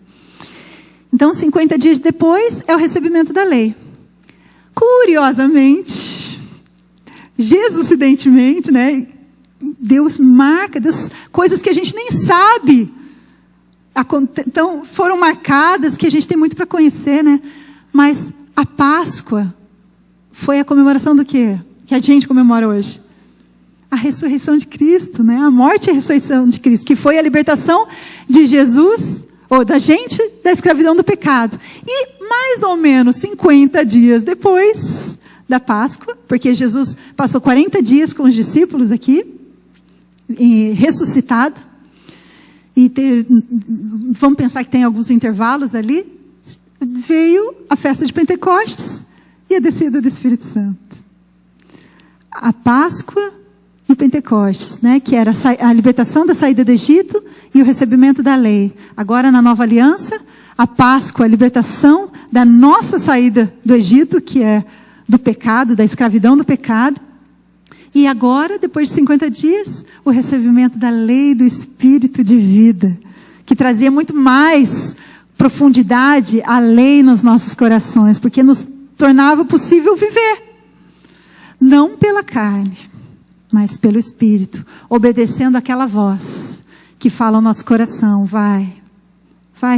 Então, 50 dias depois é o recebimento da lei. Curiosamente, jesusidentemente, né? Deus marca coisas que a gente nem sabe. Então, foram marcadas, que a gente tem muito para conhecer, né? Mas a Páscoa foi a comemoração do quê? Que a gente comemora hoje? A ressurreição de Cristo, né? A morte e a ressurreição de Cristo, que foi a libertação de Jesus, ou da gente, da escravidão do pecado. E mais ou menos 50 dias depois da Páscoa, porque Jesus passou 40 dias com os discípulos aqui, ressuscitado, e vamos pensar que tem alguns intervalos ali, veio a festa de Pentecostes e a descida do Espírito Santo. A Páscoa e o Pentecostes, né, que era a libertação da saída do Egito e o recebimento da lei. Agora, na nova aliança, a Páscoa, a libertação da nossa saída do Egito, que é do pecado, da escravidão do pecado. E agora, depois de 50 dias, o recebimento da lei do Espírito de vida, que trazia muito mais profundidade à lei nos nossos corações, porque nos tornava possível viver, não pela carne, mas pelo Espírito, obedecendo aquela voz que fala ao nosso coração: vai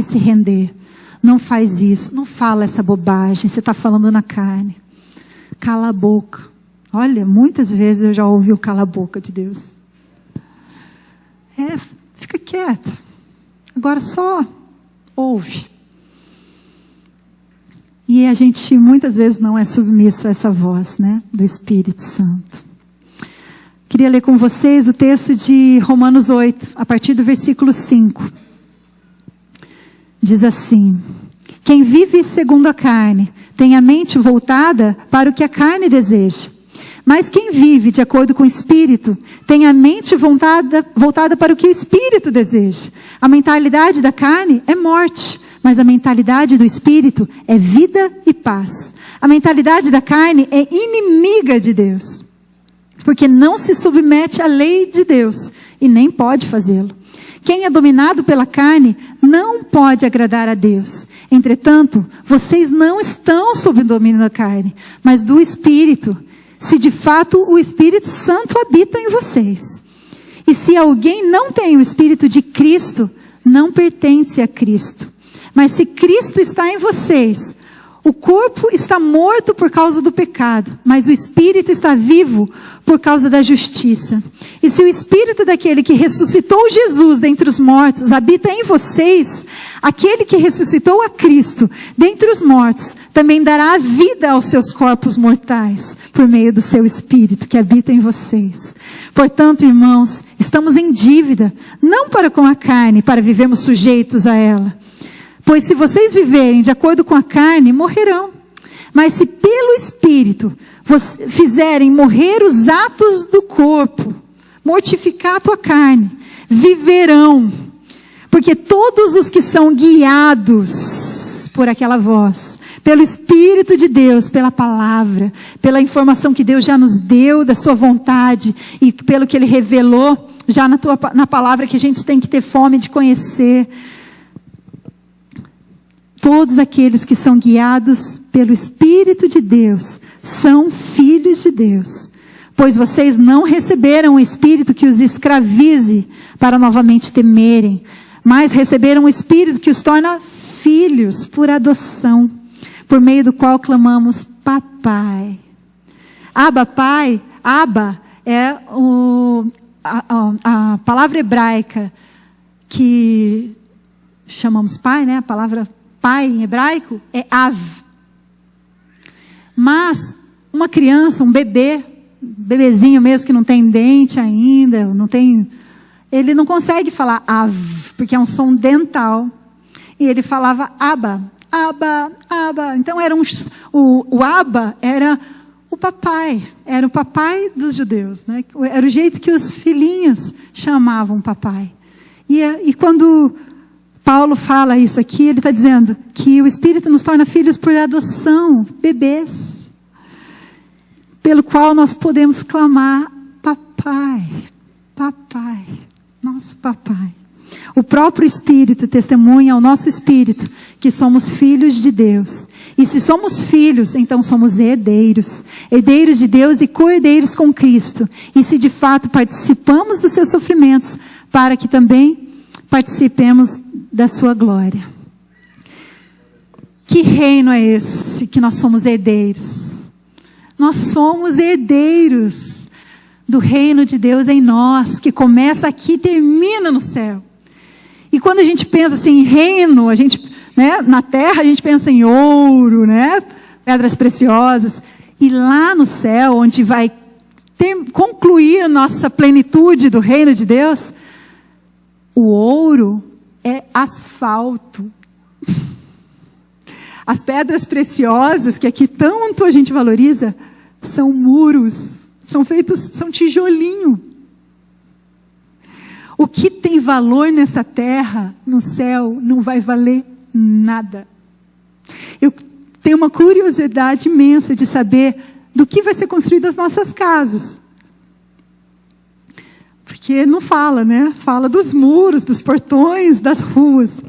se render, não faz isso, não fala essa bobagem, você está falando na carne, cala a boca. Olha, muitas vezes eu já ouvi o cala a boca de Deus. Fica quieto, agora só ouve. E a gente muitas vezes não é submisso a essa voz, né, do Espírito Santo. Queria ler com vocês o texto de Romanos 8, a partir do versículo 5. Diz assim: quem vive segundo a carne tem a mente voltada para o que a carne deseja. Mas quem vive de acordo com o Espírito tem a mente voltada para o que o Espírito deseja. A mentalidade da carne é morte, mas a mentalidade do Espírito é vida e paz. A mentalidade da carne é inimiga de Deus, porque não se submete à lei de Deus e nem pode fazê-lo. Quem é dominado pela carne não pode agradar a Deus. Entretanto, vocês não estão sob o domínio da carne, mas do Espírito, se de fato o Espírito Santo habita em vocês. E se alguém não tem o Espírito de Cristo, não pertence a Cristo. Mas se Cristo está em vocês, o corpo está morto por causa do pecado, mas o Espírito está vivo por causa da justiça. E se o Espírito daquele que ressuscitou Jesus dentre os mortos habita em vocês, aquele que ressuscitou a Cristo dentre os mortos também dará vida aos seus corpos mortais, por meio do seu Espírito que habita em vocês. Portanto, irmãos, estamos em dívida, não para com a carne, para vivermos sujeitos a ela. Pois se vocês viverem de acordo com a carne, morrerão. Mas se pelo Espírito fizerem morrer os atos do corpo, mortificar a tua carne, viverão. Porque todos os que são guiados por aquela voz, pelo Espírito de Deus, pela palavra, pela informação que Deus já nos deu da sua vontade e pelo que Ele revelou já na palavra, que a gente tem que ter fome de conhecer. Todos aqueles que são guiados pelo Espírito de Deus são filhos de Deus. Pois vocês não receberam o Espírito que os escravize para novamente temerem, mas receberam o Espírito que os torna filhos por adoção, por meio do qual clamamos papai. Abba, pai. Abba é a palavra hebraica que chamamos pai, né? A palavra pai em hebraico é av. Mas uma criança, um bebezinho mesmo que não tem dente ainda, não tem, ele não consegue falar Av, porque é um som dental. E ele falava Abba, Abba, Abba. Então o Abba era o papai dos judeus, né? Era o jeito que os filhinhos chamavam papai. E quando Paulo fala isso aqui, ele está dizendo que o Espírito nos torna filhos por adoção, bebês, pelo qual nós podemos clamar papai, papai, nosso papai. O próprio Espírito testemunha ao nosso espírito que somos filhos de Deus. E se somos filhos, então somos herdeiros. Herdeiros de Deus e co-herdeiros com Cristo. E se de fato participamos dos seus sofrimentos, para que também participemos da sua glória. Que reino é esse que nós somos herdeiros? Nós somos herdeiros do reino de Deus em nós, que começa aqui e termina no céu. E quando a gente pensa assim, em reino, a gente, né, na terra a gente pensa em ouro, né, pedras preciosas. E lá no céu, onde vai concluir a nossa plenitude do reino de Deus, o ouro é asfalto. As pedras preciosas, que aqui tanto a gente valoriza, são muros, são tijolinho. O que tem valor nessa terra, no céu, não vai valer nada. Eu tenho uma curiosidade imensa de saber do que vai ser construído as nossas casas. Porque não fala, né? Fala dos muros, dos portões, das ruas.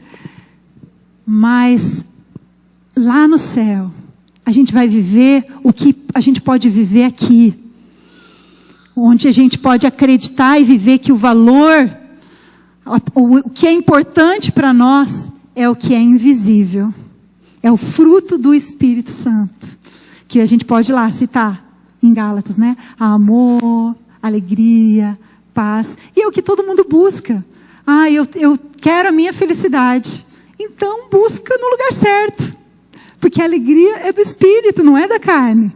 Mas lá no céu, a gente vai viver o que a gente pode viver aqui. Onde a gente pode acreditar e viver que o valor, o que é importante para nós, é o que é invisível. É o fruto do Espírito Santo. Que a gente pode lá citar em Gálatas, né? Amor, alegria, paz. E é o que todo mundo busca. Eu quero a minha felicidade. Então busca no lugar certo. Porque a alegria é do Espírito, não é da carne.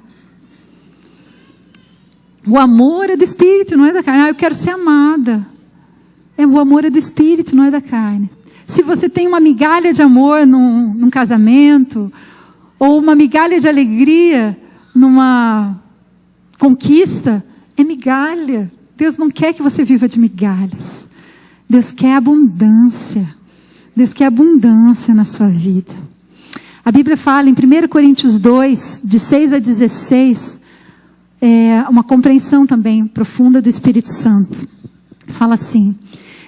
O amor é do Espírito, não é da carne. Eu quero ser amada. O amor é do Espírito, não é da carne. Se você tem uma migalha de amor num casamento, ou uma migalha de alegria numa conquista, é migalha. Deus não quer que você viva de migalhas. Deus quer abundância. Deus quer abundância na sua vida. A Bíblia fala em 1 Coríntios 2, de 6 a 16, uma compreensão também profunda do Espírito Santo. Fala assim: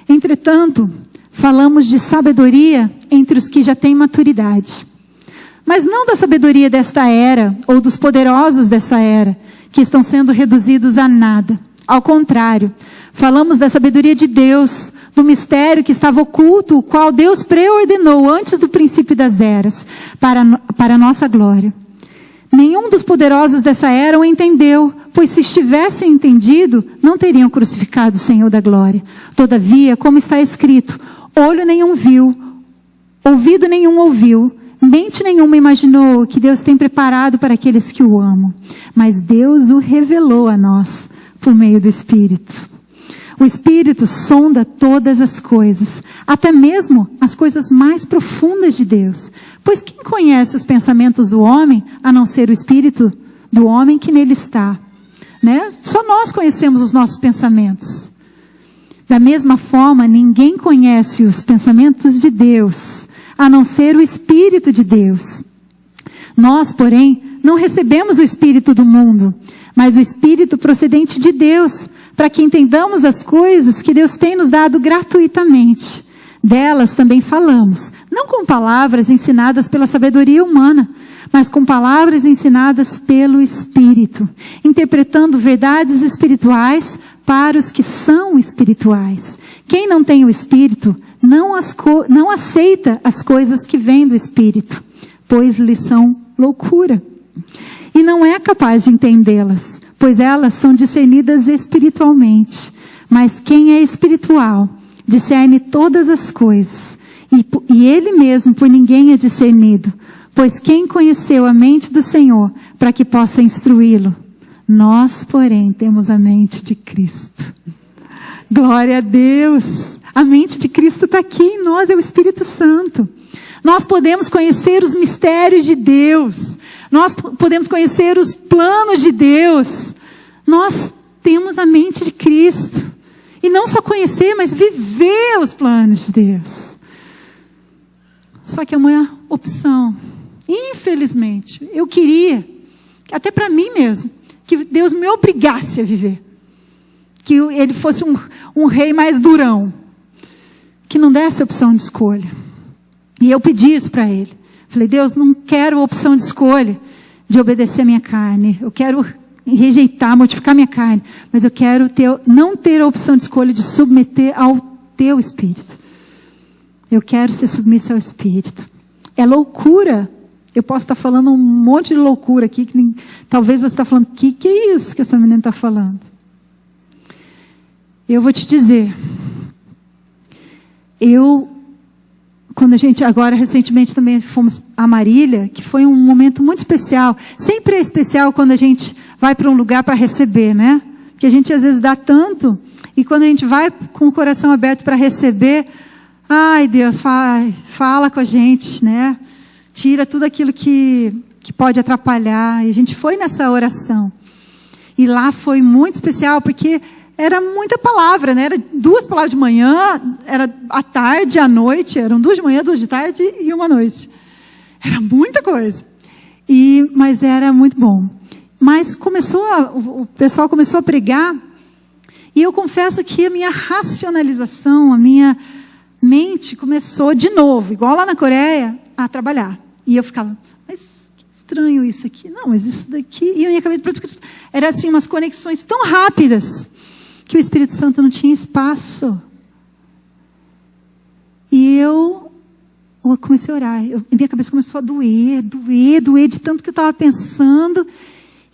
entretanto, falamos de sabedoria entre os que já têm maturidade. Mas não da sabedoria desta era, ou dos poderosos dessa era, que estão sendo reduzidos a nada. Ao contrário, falamos da sabedoria de Deus, do mistério que estava oculto, o qual Deus preordenou antes do princípio das eras, para a nossa glória. Nenhum dos poderosos dessa era o entendeu, pois se estivessem entendido, não teriam crucificado o Senhor da glória. Todavia, como está escrito, olho nenhum viu, ouvido nenhum ouviu, mente nenhuma imaginou o que Deus tem preparado para aqueles que o amam. Mas Deus o revelou a nós, por meio do Espírito. O Espírito sonda todas as coisas, até mesmo as coisas mais profundas de Deus. Pois quem conhece os pensamentos do homem, a não ser o Espírito do homem que nele está? Né? Só nós conhecemos os nossos pensamentos. Da mesma forma, ninguém conhece os pensamentos de Deus, a não ser o Espírito de Deus. Nós, porém, não recebemos o Espírito do mundo, mas o Espírito procedente de Deus, para que entendamos as coisas que Deus tem nos dado gratuitamente. Delas também falamos, não com palavras ensinadas pela sabedoria humana, mas com palavras ensinadas pelo Espírito, interpretando verdades espirituais para os que são espirituais. Quem não tem o Espírito não aceita as coisas que vêm do Espírito, pois lhes são loucura. E não é capaz de entendê-las, pois elas são discernidas espiritualmente. Mas quem é espiritual discerne todas as coisas, e ele mesmo por ninguém é discernido. Pois quem conheceu a mente do Senhor para que possa instruí-lo? Nós, porém, temos a mente de Cristo. Glória a Deus. A mente de Cristo está aqui em nós, é o Espírito Santo. Nós podemos conhecer os mistérios de Deus. Nós podemos conhecer os planos de Deus. Nós temos a mente de Cristo. E não só conhecer, mas viver os planos de Deus. Só que é uma opção. Infelizmente, eu queria, até para mim mesmo, que Deus me obrigasse a viver. Que Ele fosse um rei mais durão. Que não desse opção de escolha. E eu pedi isso para Ele. Falei, Deus, não quero opção de escolha de obedecer a minha carne. Eu quero rejeitar, mortificar minha carne. Mas eu quero não ter a opção de escolha de submeter ao Teu Espírito. Eu quero ser submissa ao Espírito. É loucura. Eu posso estar falando um monte de loucura aqui. Talvez você está falando, que é isso que essa menina está falando? Eu vou te dizer. Quando a gente, agora recentemente também fomos a Marília, que foi um momento muito especial. Sempre é especial quando a gente vai para um lugar para receber, né? Porque a gente às vezes dá tanto, e quando a gente vai com o coração aberto para receber, ai Deus, fala com a gente, né? Tira tudo aquilo que pode atrapalhar. E a gente foi nessa oração. E lá foi muito especial, porque era muita palavra, né? Era 2 palavras de manhã, era à tarde, à noite, eram 2 de manhã, 2 de tarde e 1 à noite. Era muita coisa. Mas era muito bom. Mas o pessoal começou a pregar, e eu confesso que a minha racionalização, a minha mente começou de novo, igual lá na Coreia, a trabalhar. E eu ficava, mas que estranho isso aqui. Não, mas isso daqui... E eu ia acabar de... Era assim, umas conexões tão rápidas, que o Espírito Santo não tinha espaço. E eu comecei a orar. Minha cabeça começou a doer de tanto que eu estava pensando.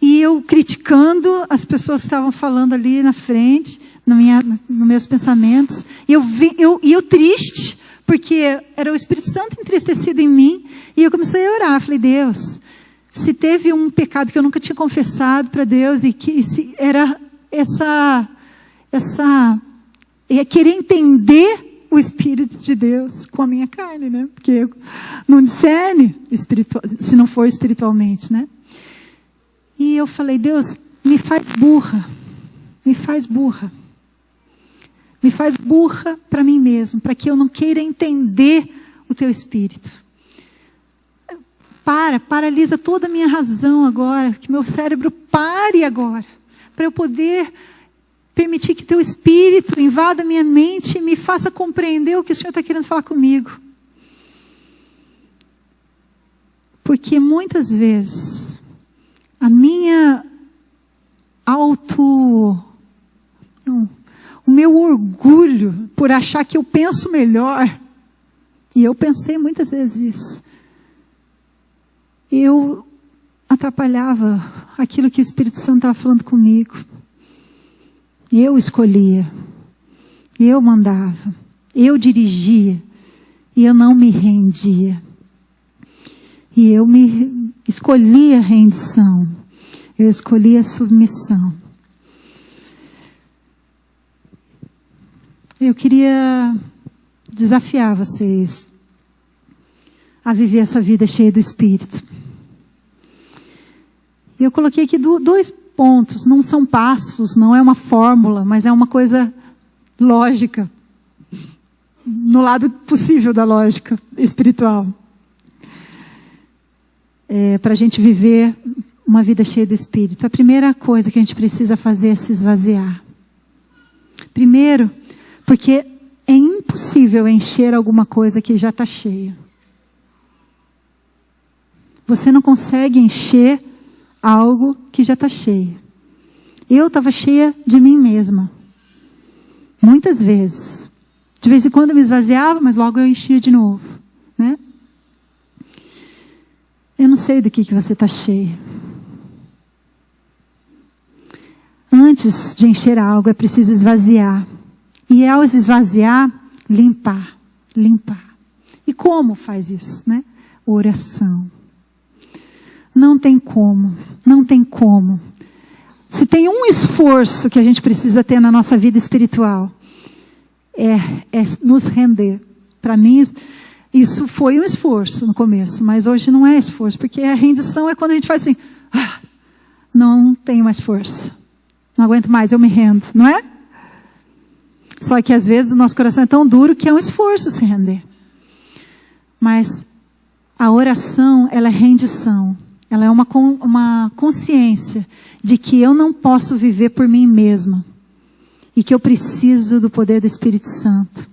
E eu criticando as pessoas que estavam falando ali na frente, nos meus pensamentos. E eu triste, porque era o Espírito Santo entristecido em mim. E eu comecei a orar. Falei, Deus, se teve um pecado que eu nunca tinha confessado para Deus, e que se era querer entender o Espírito de Deus com a minha carne, né? Porque não discerne se não for espiritualmente, né? E eu falei, Deus, me faz burra. Me faz burra. Me faz burra para mim mesmo, para que eu não queira entender o Teu Espírito. Paralisa toda a minha razão agora, que meu cérebro pare agora, para eu poder permitir que Teu Espírito invada a minha mente e me faça compreender o que o Senhor está querendo falar comigo. Porque muitas vezes a minha o meu orgulho por achar que eu penso melhor, e eu pensei muitas vezes isso, eu atrapalhava aquilo que o Espírito Santo estava falando comigo. Eu escolhia, eu mandava, eu dirigia, e eu não me rendia. E eu escolhi a rendição, eu escolhi a submissão. Eu queria desafiar vocês a viver essa vida cheia do Espírito. E eu coloquei aqui 2 pontos, não são passos, não é uma fórmula, mas é uma coisa lógica, no lado possível da lógica espiritual. Para a gente viver uma vida cheia do Espírito. A primeira coisa que a gente precisa fazer é se esvaziar. Primeiro, porque é impossível encher alguma coisa que já está cheia. Você não consegue encher algo que já está cheio. Eu estava cheia de mim mesma. Muitas vezes. De vez em quando eu me esvaziava, mas logo eu enchia de novo. Né? Eu não sei do que você está cheio. Antes de encher algo, é preciso esvaziar. E ao esvaziar, limpar. E como faz isso? Né? Oração. Não tem como. Se tem um esforço que a gente precisa ter na nossa vida espiritual, é nos render. Para mim, isso foi um esforço no começo, mas hoje não é esforço, porque a rendição é quando a gente faz assim, não tenho mais força, não aguento mais, eu me rendo, não é? Só que às vezes o nosso coração é tão duro que é um esforço se render. Mas a oração, ela é rendição. Ela é uma consciência de que eu não posso viver por mim mesma. E que eu preciso do poder do Espírito Santo.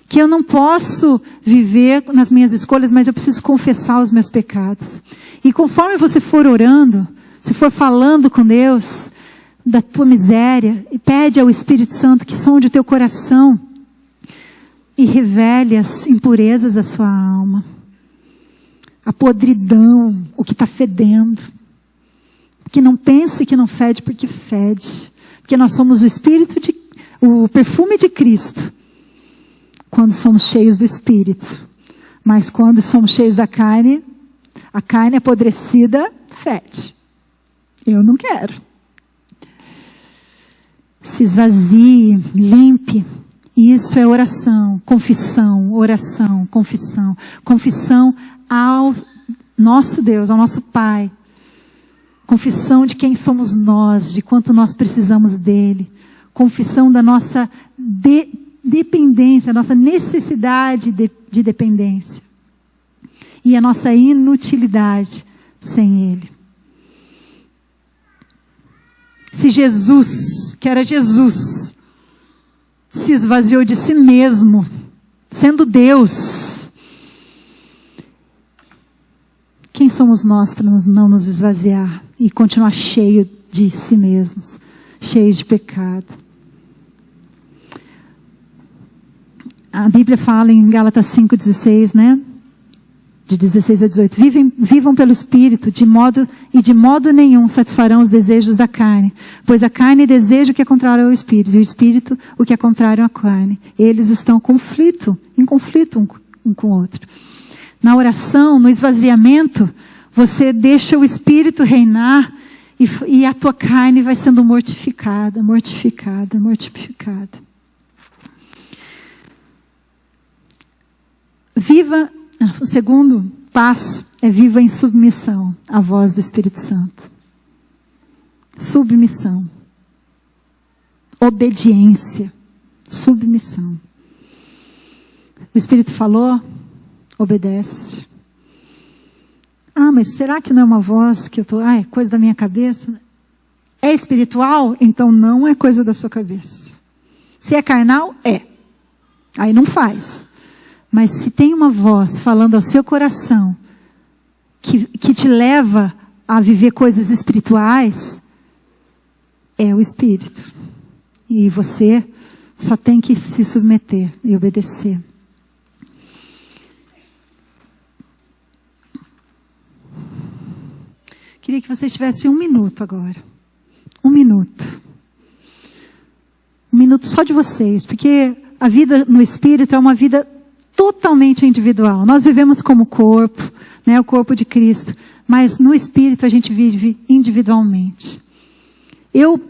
Que eu não posso viver nas minhas escolhas, mas eu preciso confessar os meus pecados. E conforme você for orando, se for falando com Deus da tua miséria, e pede ao Espírito Santo que sonde o teu coração e revele as impurezas da sua alma. A podridão, o que está fedendo. Que não pense que não fede, porque fede. Porque nós somos o perfume de Cristo. Quando somos cheios do Espírito. Mas quando somos cheios da carne, a carne apodrecida fede. Eu não quero. Se esvazie, limpe. Isso é oração, confissão, oração, confissão. Confissão ao nosso Deus, ao nosso Pai. Confissão de quem somos nós, de quanto nós precisamos dEle. Confissão da nossa dependência, a nossa necessidade de dependência. E a nossa inutilidade sem Ele. Se Jesus, que era Jesus, se esvaziou de si mesmo, sendo Deus, quem somos nós para não nos esvaziar e continuar cheio de si mesmos, cheio de pecado? A Bíblia fala em Gálatas 5,16, né? De 16 a 18. Vivam pelo Espírito, de modo nenhum satisfarão os desejos da carne. Pois a carne deseja o que é contrário ao Espírito, e o Espírito o que é contrário à carne. Eles estão em conflito um com o outro. Na oração, no esvaziamento, você deixa o Espírito reinar e a tua carne vai sendo mortificada. O segundo passo é viva em submissão à voz do Espírito Santo. Submissão. Obediência. Submissão. O Espírito falou, obedece. Mas será que não é uma voz que eu estou... é coisa da minha cabeça? É espiritual? Então não é coisa da sua cabeça. Se é carnal, é. Aí não faz. Mas se tem uma voz falando ao seu coração, que te leva a viver coisas espirituais, é o Espírito. E você só tem que se submeter e obedecer. Queria que vocês tivessem 1 minuto agora. 1 minuto. 1 minuto só de vocês, porque a vida no Espírito é uma vida totalmente individual. Nós vivemos como corpo, né, o corpo de Cristo, mas no Espírito a gente vive individualmente. Eu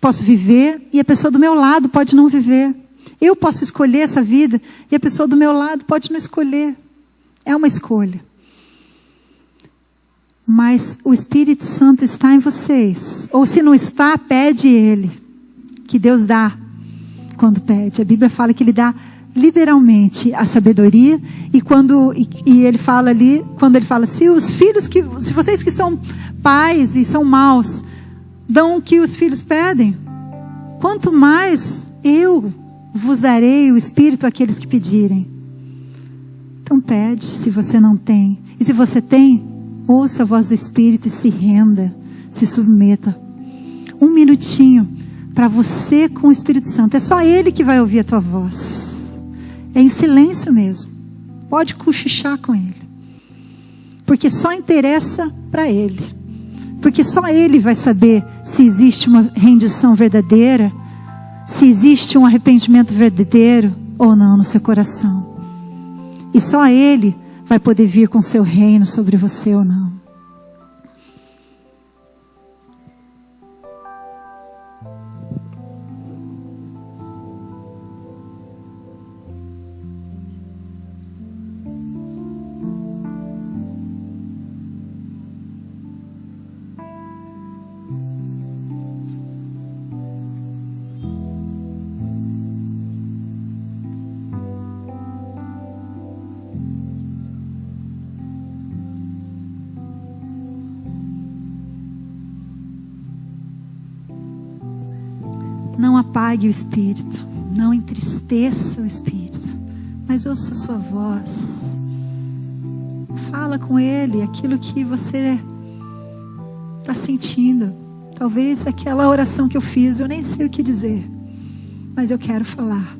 posso viver e a pessoa do meu lado pode não viver. Eu posso escolher essa vida e a pessoa do meu lado pode não escolher. É uma escolha. Mas o Espírito Santo está em vocês. Ou se não está, pede Ele. Que Deus dá quando pede. A Bíblia fala que Ele dá liberalmente a sabedoria. E Ele fala ali, quando Ele fala, se vocês que são pais e são maus, dão o que os filhos pedem, quanto mais eu vos darei o Espírito àqueles que pedirem. Então pede, se você não tem. E se você tem, ouça a voz do Espírito e se renda, se submeta. 1 minutinho para você com o Espírito Santo. É só Ele que vai ouvir a tua voz. É em silêncio mesmo. Pode cochichar com Ele. Porque só interessa para Ele. Porque só Ele vai saber se existe uma rendição verdadeira, se existe um arrependimento verdadeiro ou não no seu coração. E só Ele vai poder vir com seu reino sobre você ou não. Não apague o Espírito, não entristeça o Espírito, mas ouça a sua voz. Fala com Ele aquilo que você está sentindo. Talvez aquela oração que eu fiz, eu nem sei o que dizer, mas eu quero falar.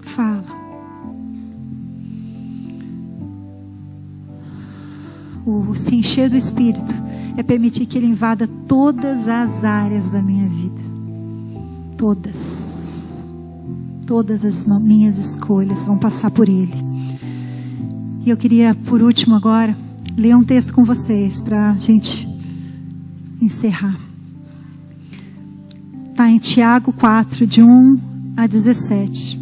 Fala. O se encher do Espírito é permitir que Ele invada todas as áreas da minha vida. Todas as minhas escolhas vão passar por Ele. E eu queria, por último agora, ler um texto com vocês para a gente encerrar. Está em Tiago 4, de 1 a 17.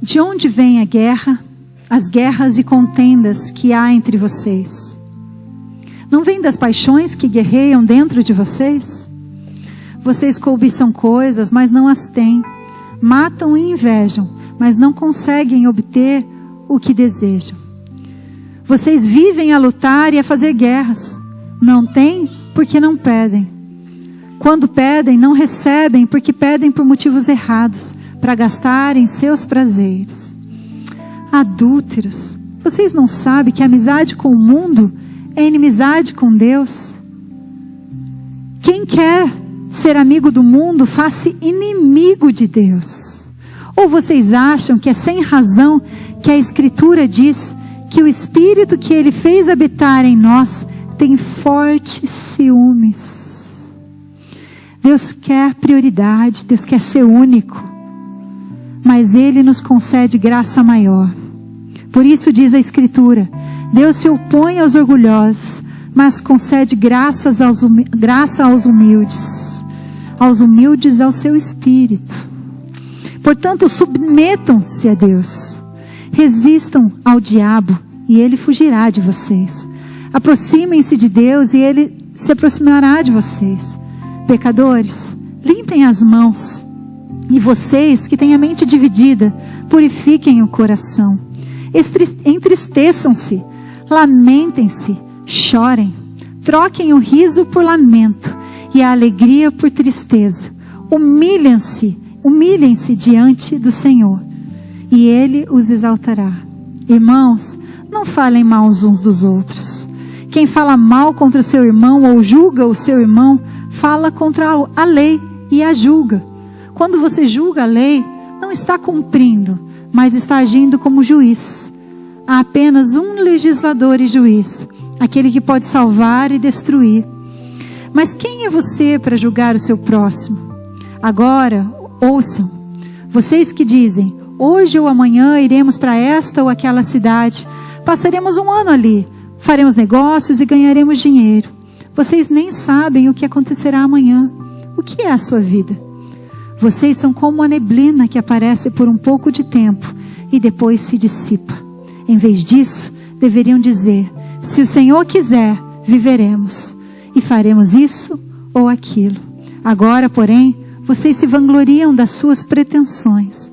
De onde vem a guerra, as guerras e contendas que há entre vocês? Não vem das paixões que guerreiam dentro de vocês? Vocês cobiçam coisas, mas não as têm. Matam e invejam, mas não conseguem obter o que desejam. Vocês vivem a lutar e a fazer guerras. Não têm porque não pedem. Quando pedem, não recebem porque pedem por motivos errados, para gastarem seus prazeres. Adúlteros, vocês não sabem que a amizade com o mundo é inimizade com Deus? Quem quer ser amigo do mundo, faz-se inimigo de Deus. Ou vocês acham que é sem razão que a Escritura diz que o Espírito que Ele fez habitar em nós tem fortes ciúmes? Deus quer prioridade, Deus quer ser único, mas Ele nos concede graça maior. Por isso diz a Escritura: Deus se opõe aos orgulhosos, mas concede graça aos humildes ao seu Espírito. Portanto, submetam-se a Deus, resistam ao diabo e ele fugirá de vocês. Aproximem-se de Deus e Ele se aproximará de vocês. Pecadores, limpem as mãos. E vocês que têm a mente dividida, purifiquem o coração. Entristeçam-se, lamentem-se, chorem. Troquem o riso por lamento e a alegria por tristeza. Humilhem-se diante do Senhor e Ele os exaltará. Irmãos, não falem mal uns dos outros. Quem fala mal contra o seu irmão ou julga o seu irmão, fala contra a lei e a julga. Quando você julga a lei, não está cumprindo, mas está agindo como juiz. Há apenas um legislador e juiz, aquele que pode salvar e destruir. Mas quem é você para julgar o seu próximo? Agora, ouçam, vocês que dizem: hoje ou amanhã iremos para esta ou aquela cidade, passaremos um ano ali, faremos negócios e ganharemos dinheiro. Vocês nem sabem o que acontecerá amanhã. O que é a sua vida? Vocês são como a neblina que aparece por um pouco de tempo e depois se dissipa. Em vez disso, deveriam dizer: se o Senhor quiser, viveremos e faremos isso ou aquilo. Agora, porém, vocês se vangloriam das suas pretensões.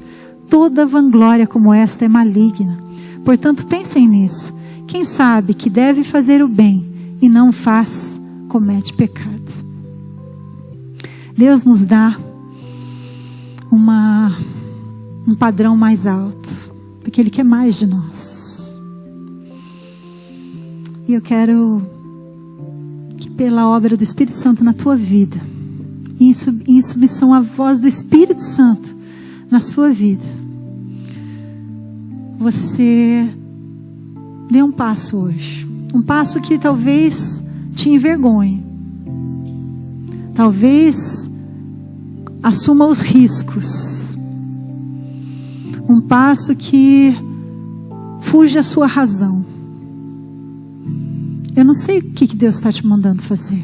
Toda vanglória como esta é maligna. Portanto, pensem nisso. Quem sabe que deve fazer o bem e não o faz, comete pecado. Deus nos dá um padrão mais alto, porque Ele quer mais de nós. E eu quero que pela obra do Espírito Santo na tua vida, em submissão à voz do Espírito Santo na sua vida, você dê um passo hoje. Um passo que talvez te envergonhe. Talvez assuma os riscos. Um passo que fuja à sua razão. Eu não sei o que Deus está te mandando fazer.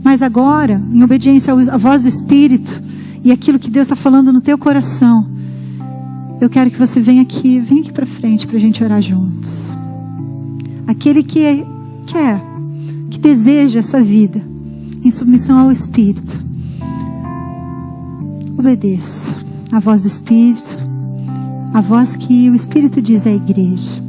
Mas agora, em obediência à voz do Espírito e aquilo que Deus está falando no teu coração, eu quero que você venha aqui para frente para a gente orar juntos. Aquele que quer, que deseja essa vida em submissão ao Espírito, obedeça a voz do Espírito, a voz que o Espírito diz à igreja.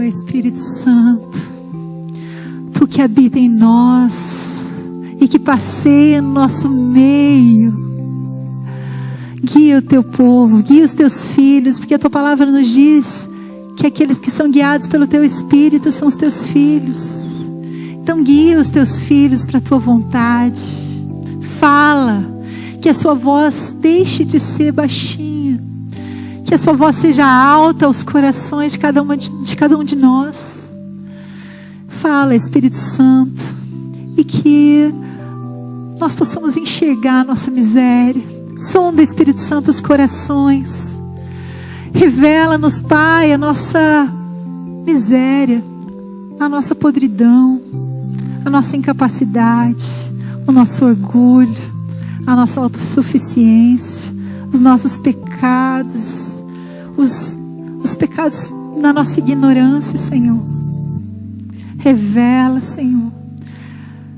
Espírito Santo, Tu que habita em nós e que passeia no nosso meio, guia o Teu povo, guia os Teus filhos, porque a Tua palavra nos diz que aqueles que são guiados pelo Teu Espírito são os Teus filhos. Então guia os Teus filhos para a Tua vontade. Fala, que a sua voz deixe de ser baixinha, que a sua voz seja alta aos corações de cada um de nós. Fala, Espírito Santo, e que nós possamos enxergar a nossa miséria. Sonda, Espírito Santo, os corações. Revela-nos, Pai, a nossa miséria, a nossa podridão, a nossa incapacidade, o nosso orgulho, a nossa autossuficiência, os nossos pecados, os pecados na nossa ignorância, Senhor. Revela, Senhor.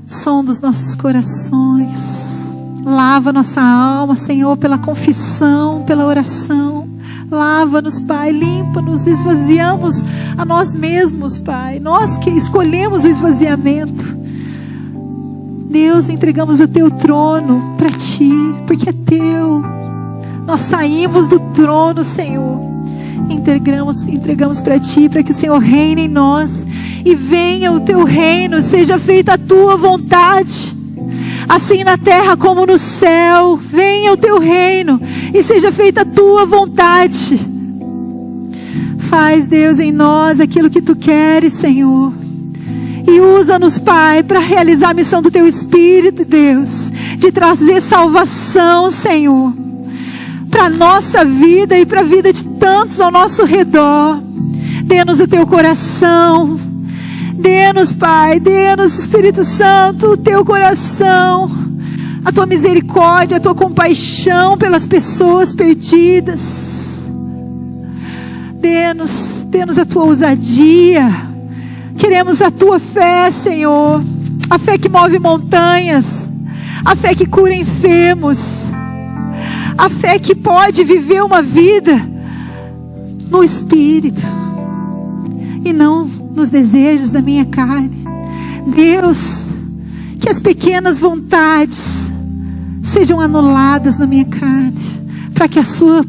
Sonda os nossos corações. Lava nossa alma, Senhor, pela confissão, pela oração. Lava-nos, Pai, limpa-nos, esvaziamos a nós mesmos, Pai. Nós que escolhemos o esvaziamento. Deus, entregamos o Teu trono para Ti, porque é Teu. Nós saímos do trono, Senhor. Entregamos para Ti, para que o Senhor reine em nós. E venha o Teu reino, seja feita a Tua vontade. Assim na terra como no céu. Venha o Teu reino e seja feita a Tua vontade. Faz, Deus, em nós aquilo que Tu queres, Senhor. E usa-nos, Pai, para realizar a missão do Teu Espírito, Deus. De trazer salvação, Senhor. Para a nossa vida e para a vida de tantos ao nosso redor. Dê-nos o Teu coração. Dê-nos, Pai, dê-nos, Espírito Santo, o Teu coração. A Tua misericórdia, a Tua compaixão pelas pessoas perdidas. Dê-nos a Tua ousadia. Queremos a Tua fé, Senhor. A fé que move montanhas. A fé que cura enfermos. A fé que pode viver uma vida no Espírito. E não nos desejos da minha carne. Deus, que as pequenas vontades sejam anuladas na minha carne. Para que a Sua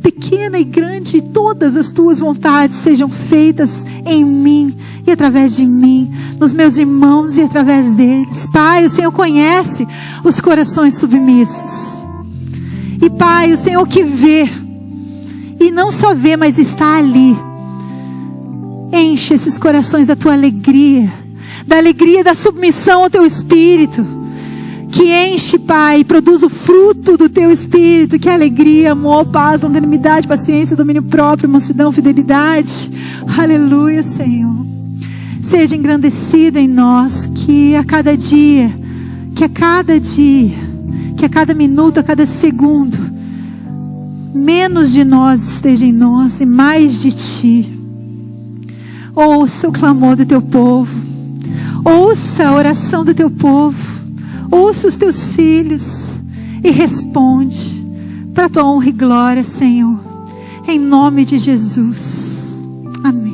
pequena e grande, todas as Tuas vontades sejam feitas em mim e através de mim, nos meus irmãos e através deles. Pai, o Senhor conhece os corações submissos. E Pai, o Senhor que vê, e não só vê, mas está ali. Enche esses corações da Tua alegria, da alegria da submissão ao Teu Espírito. Que enche, Pai, e produz o fruto do Teu Espírito, que é alegria, amor, paz, longanimidade, paciência, domínio próprio, mansidão, fidelidade. Aleluia, Senhor. Seja engrandecido em nós, que a cada dia, que a cada minuto, a cada segundo, menos de nós esteja em nós e mais de Ti. Ouça o clamor do Teu povo, ouça a oração do Teu povo. Ouça os Teus filhos e responde para a Tua honra e glória, Senhor. Em nome de Jesus. Amém.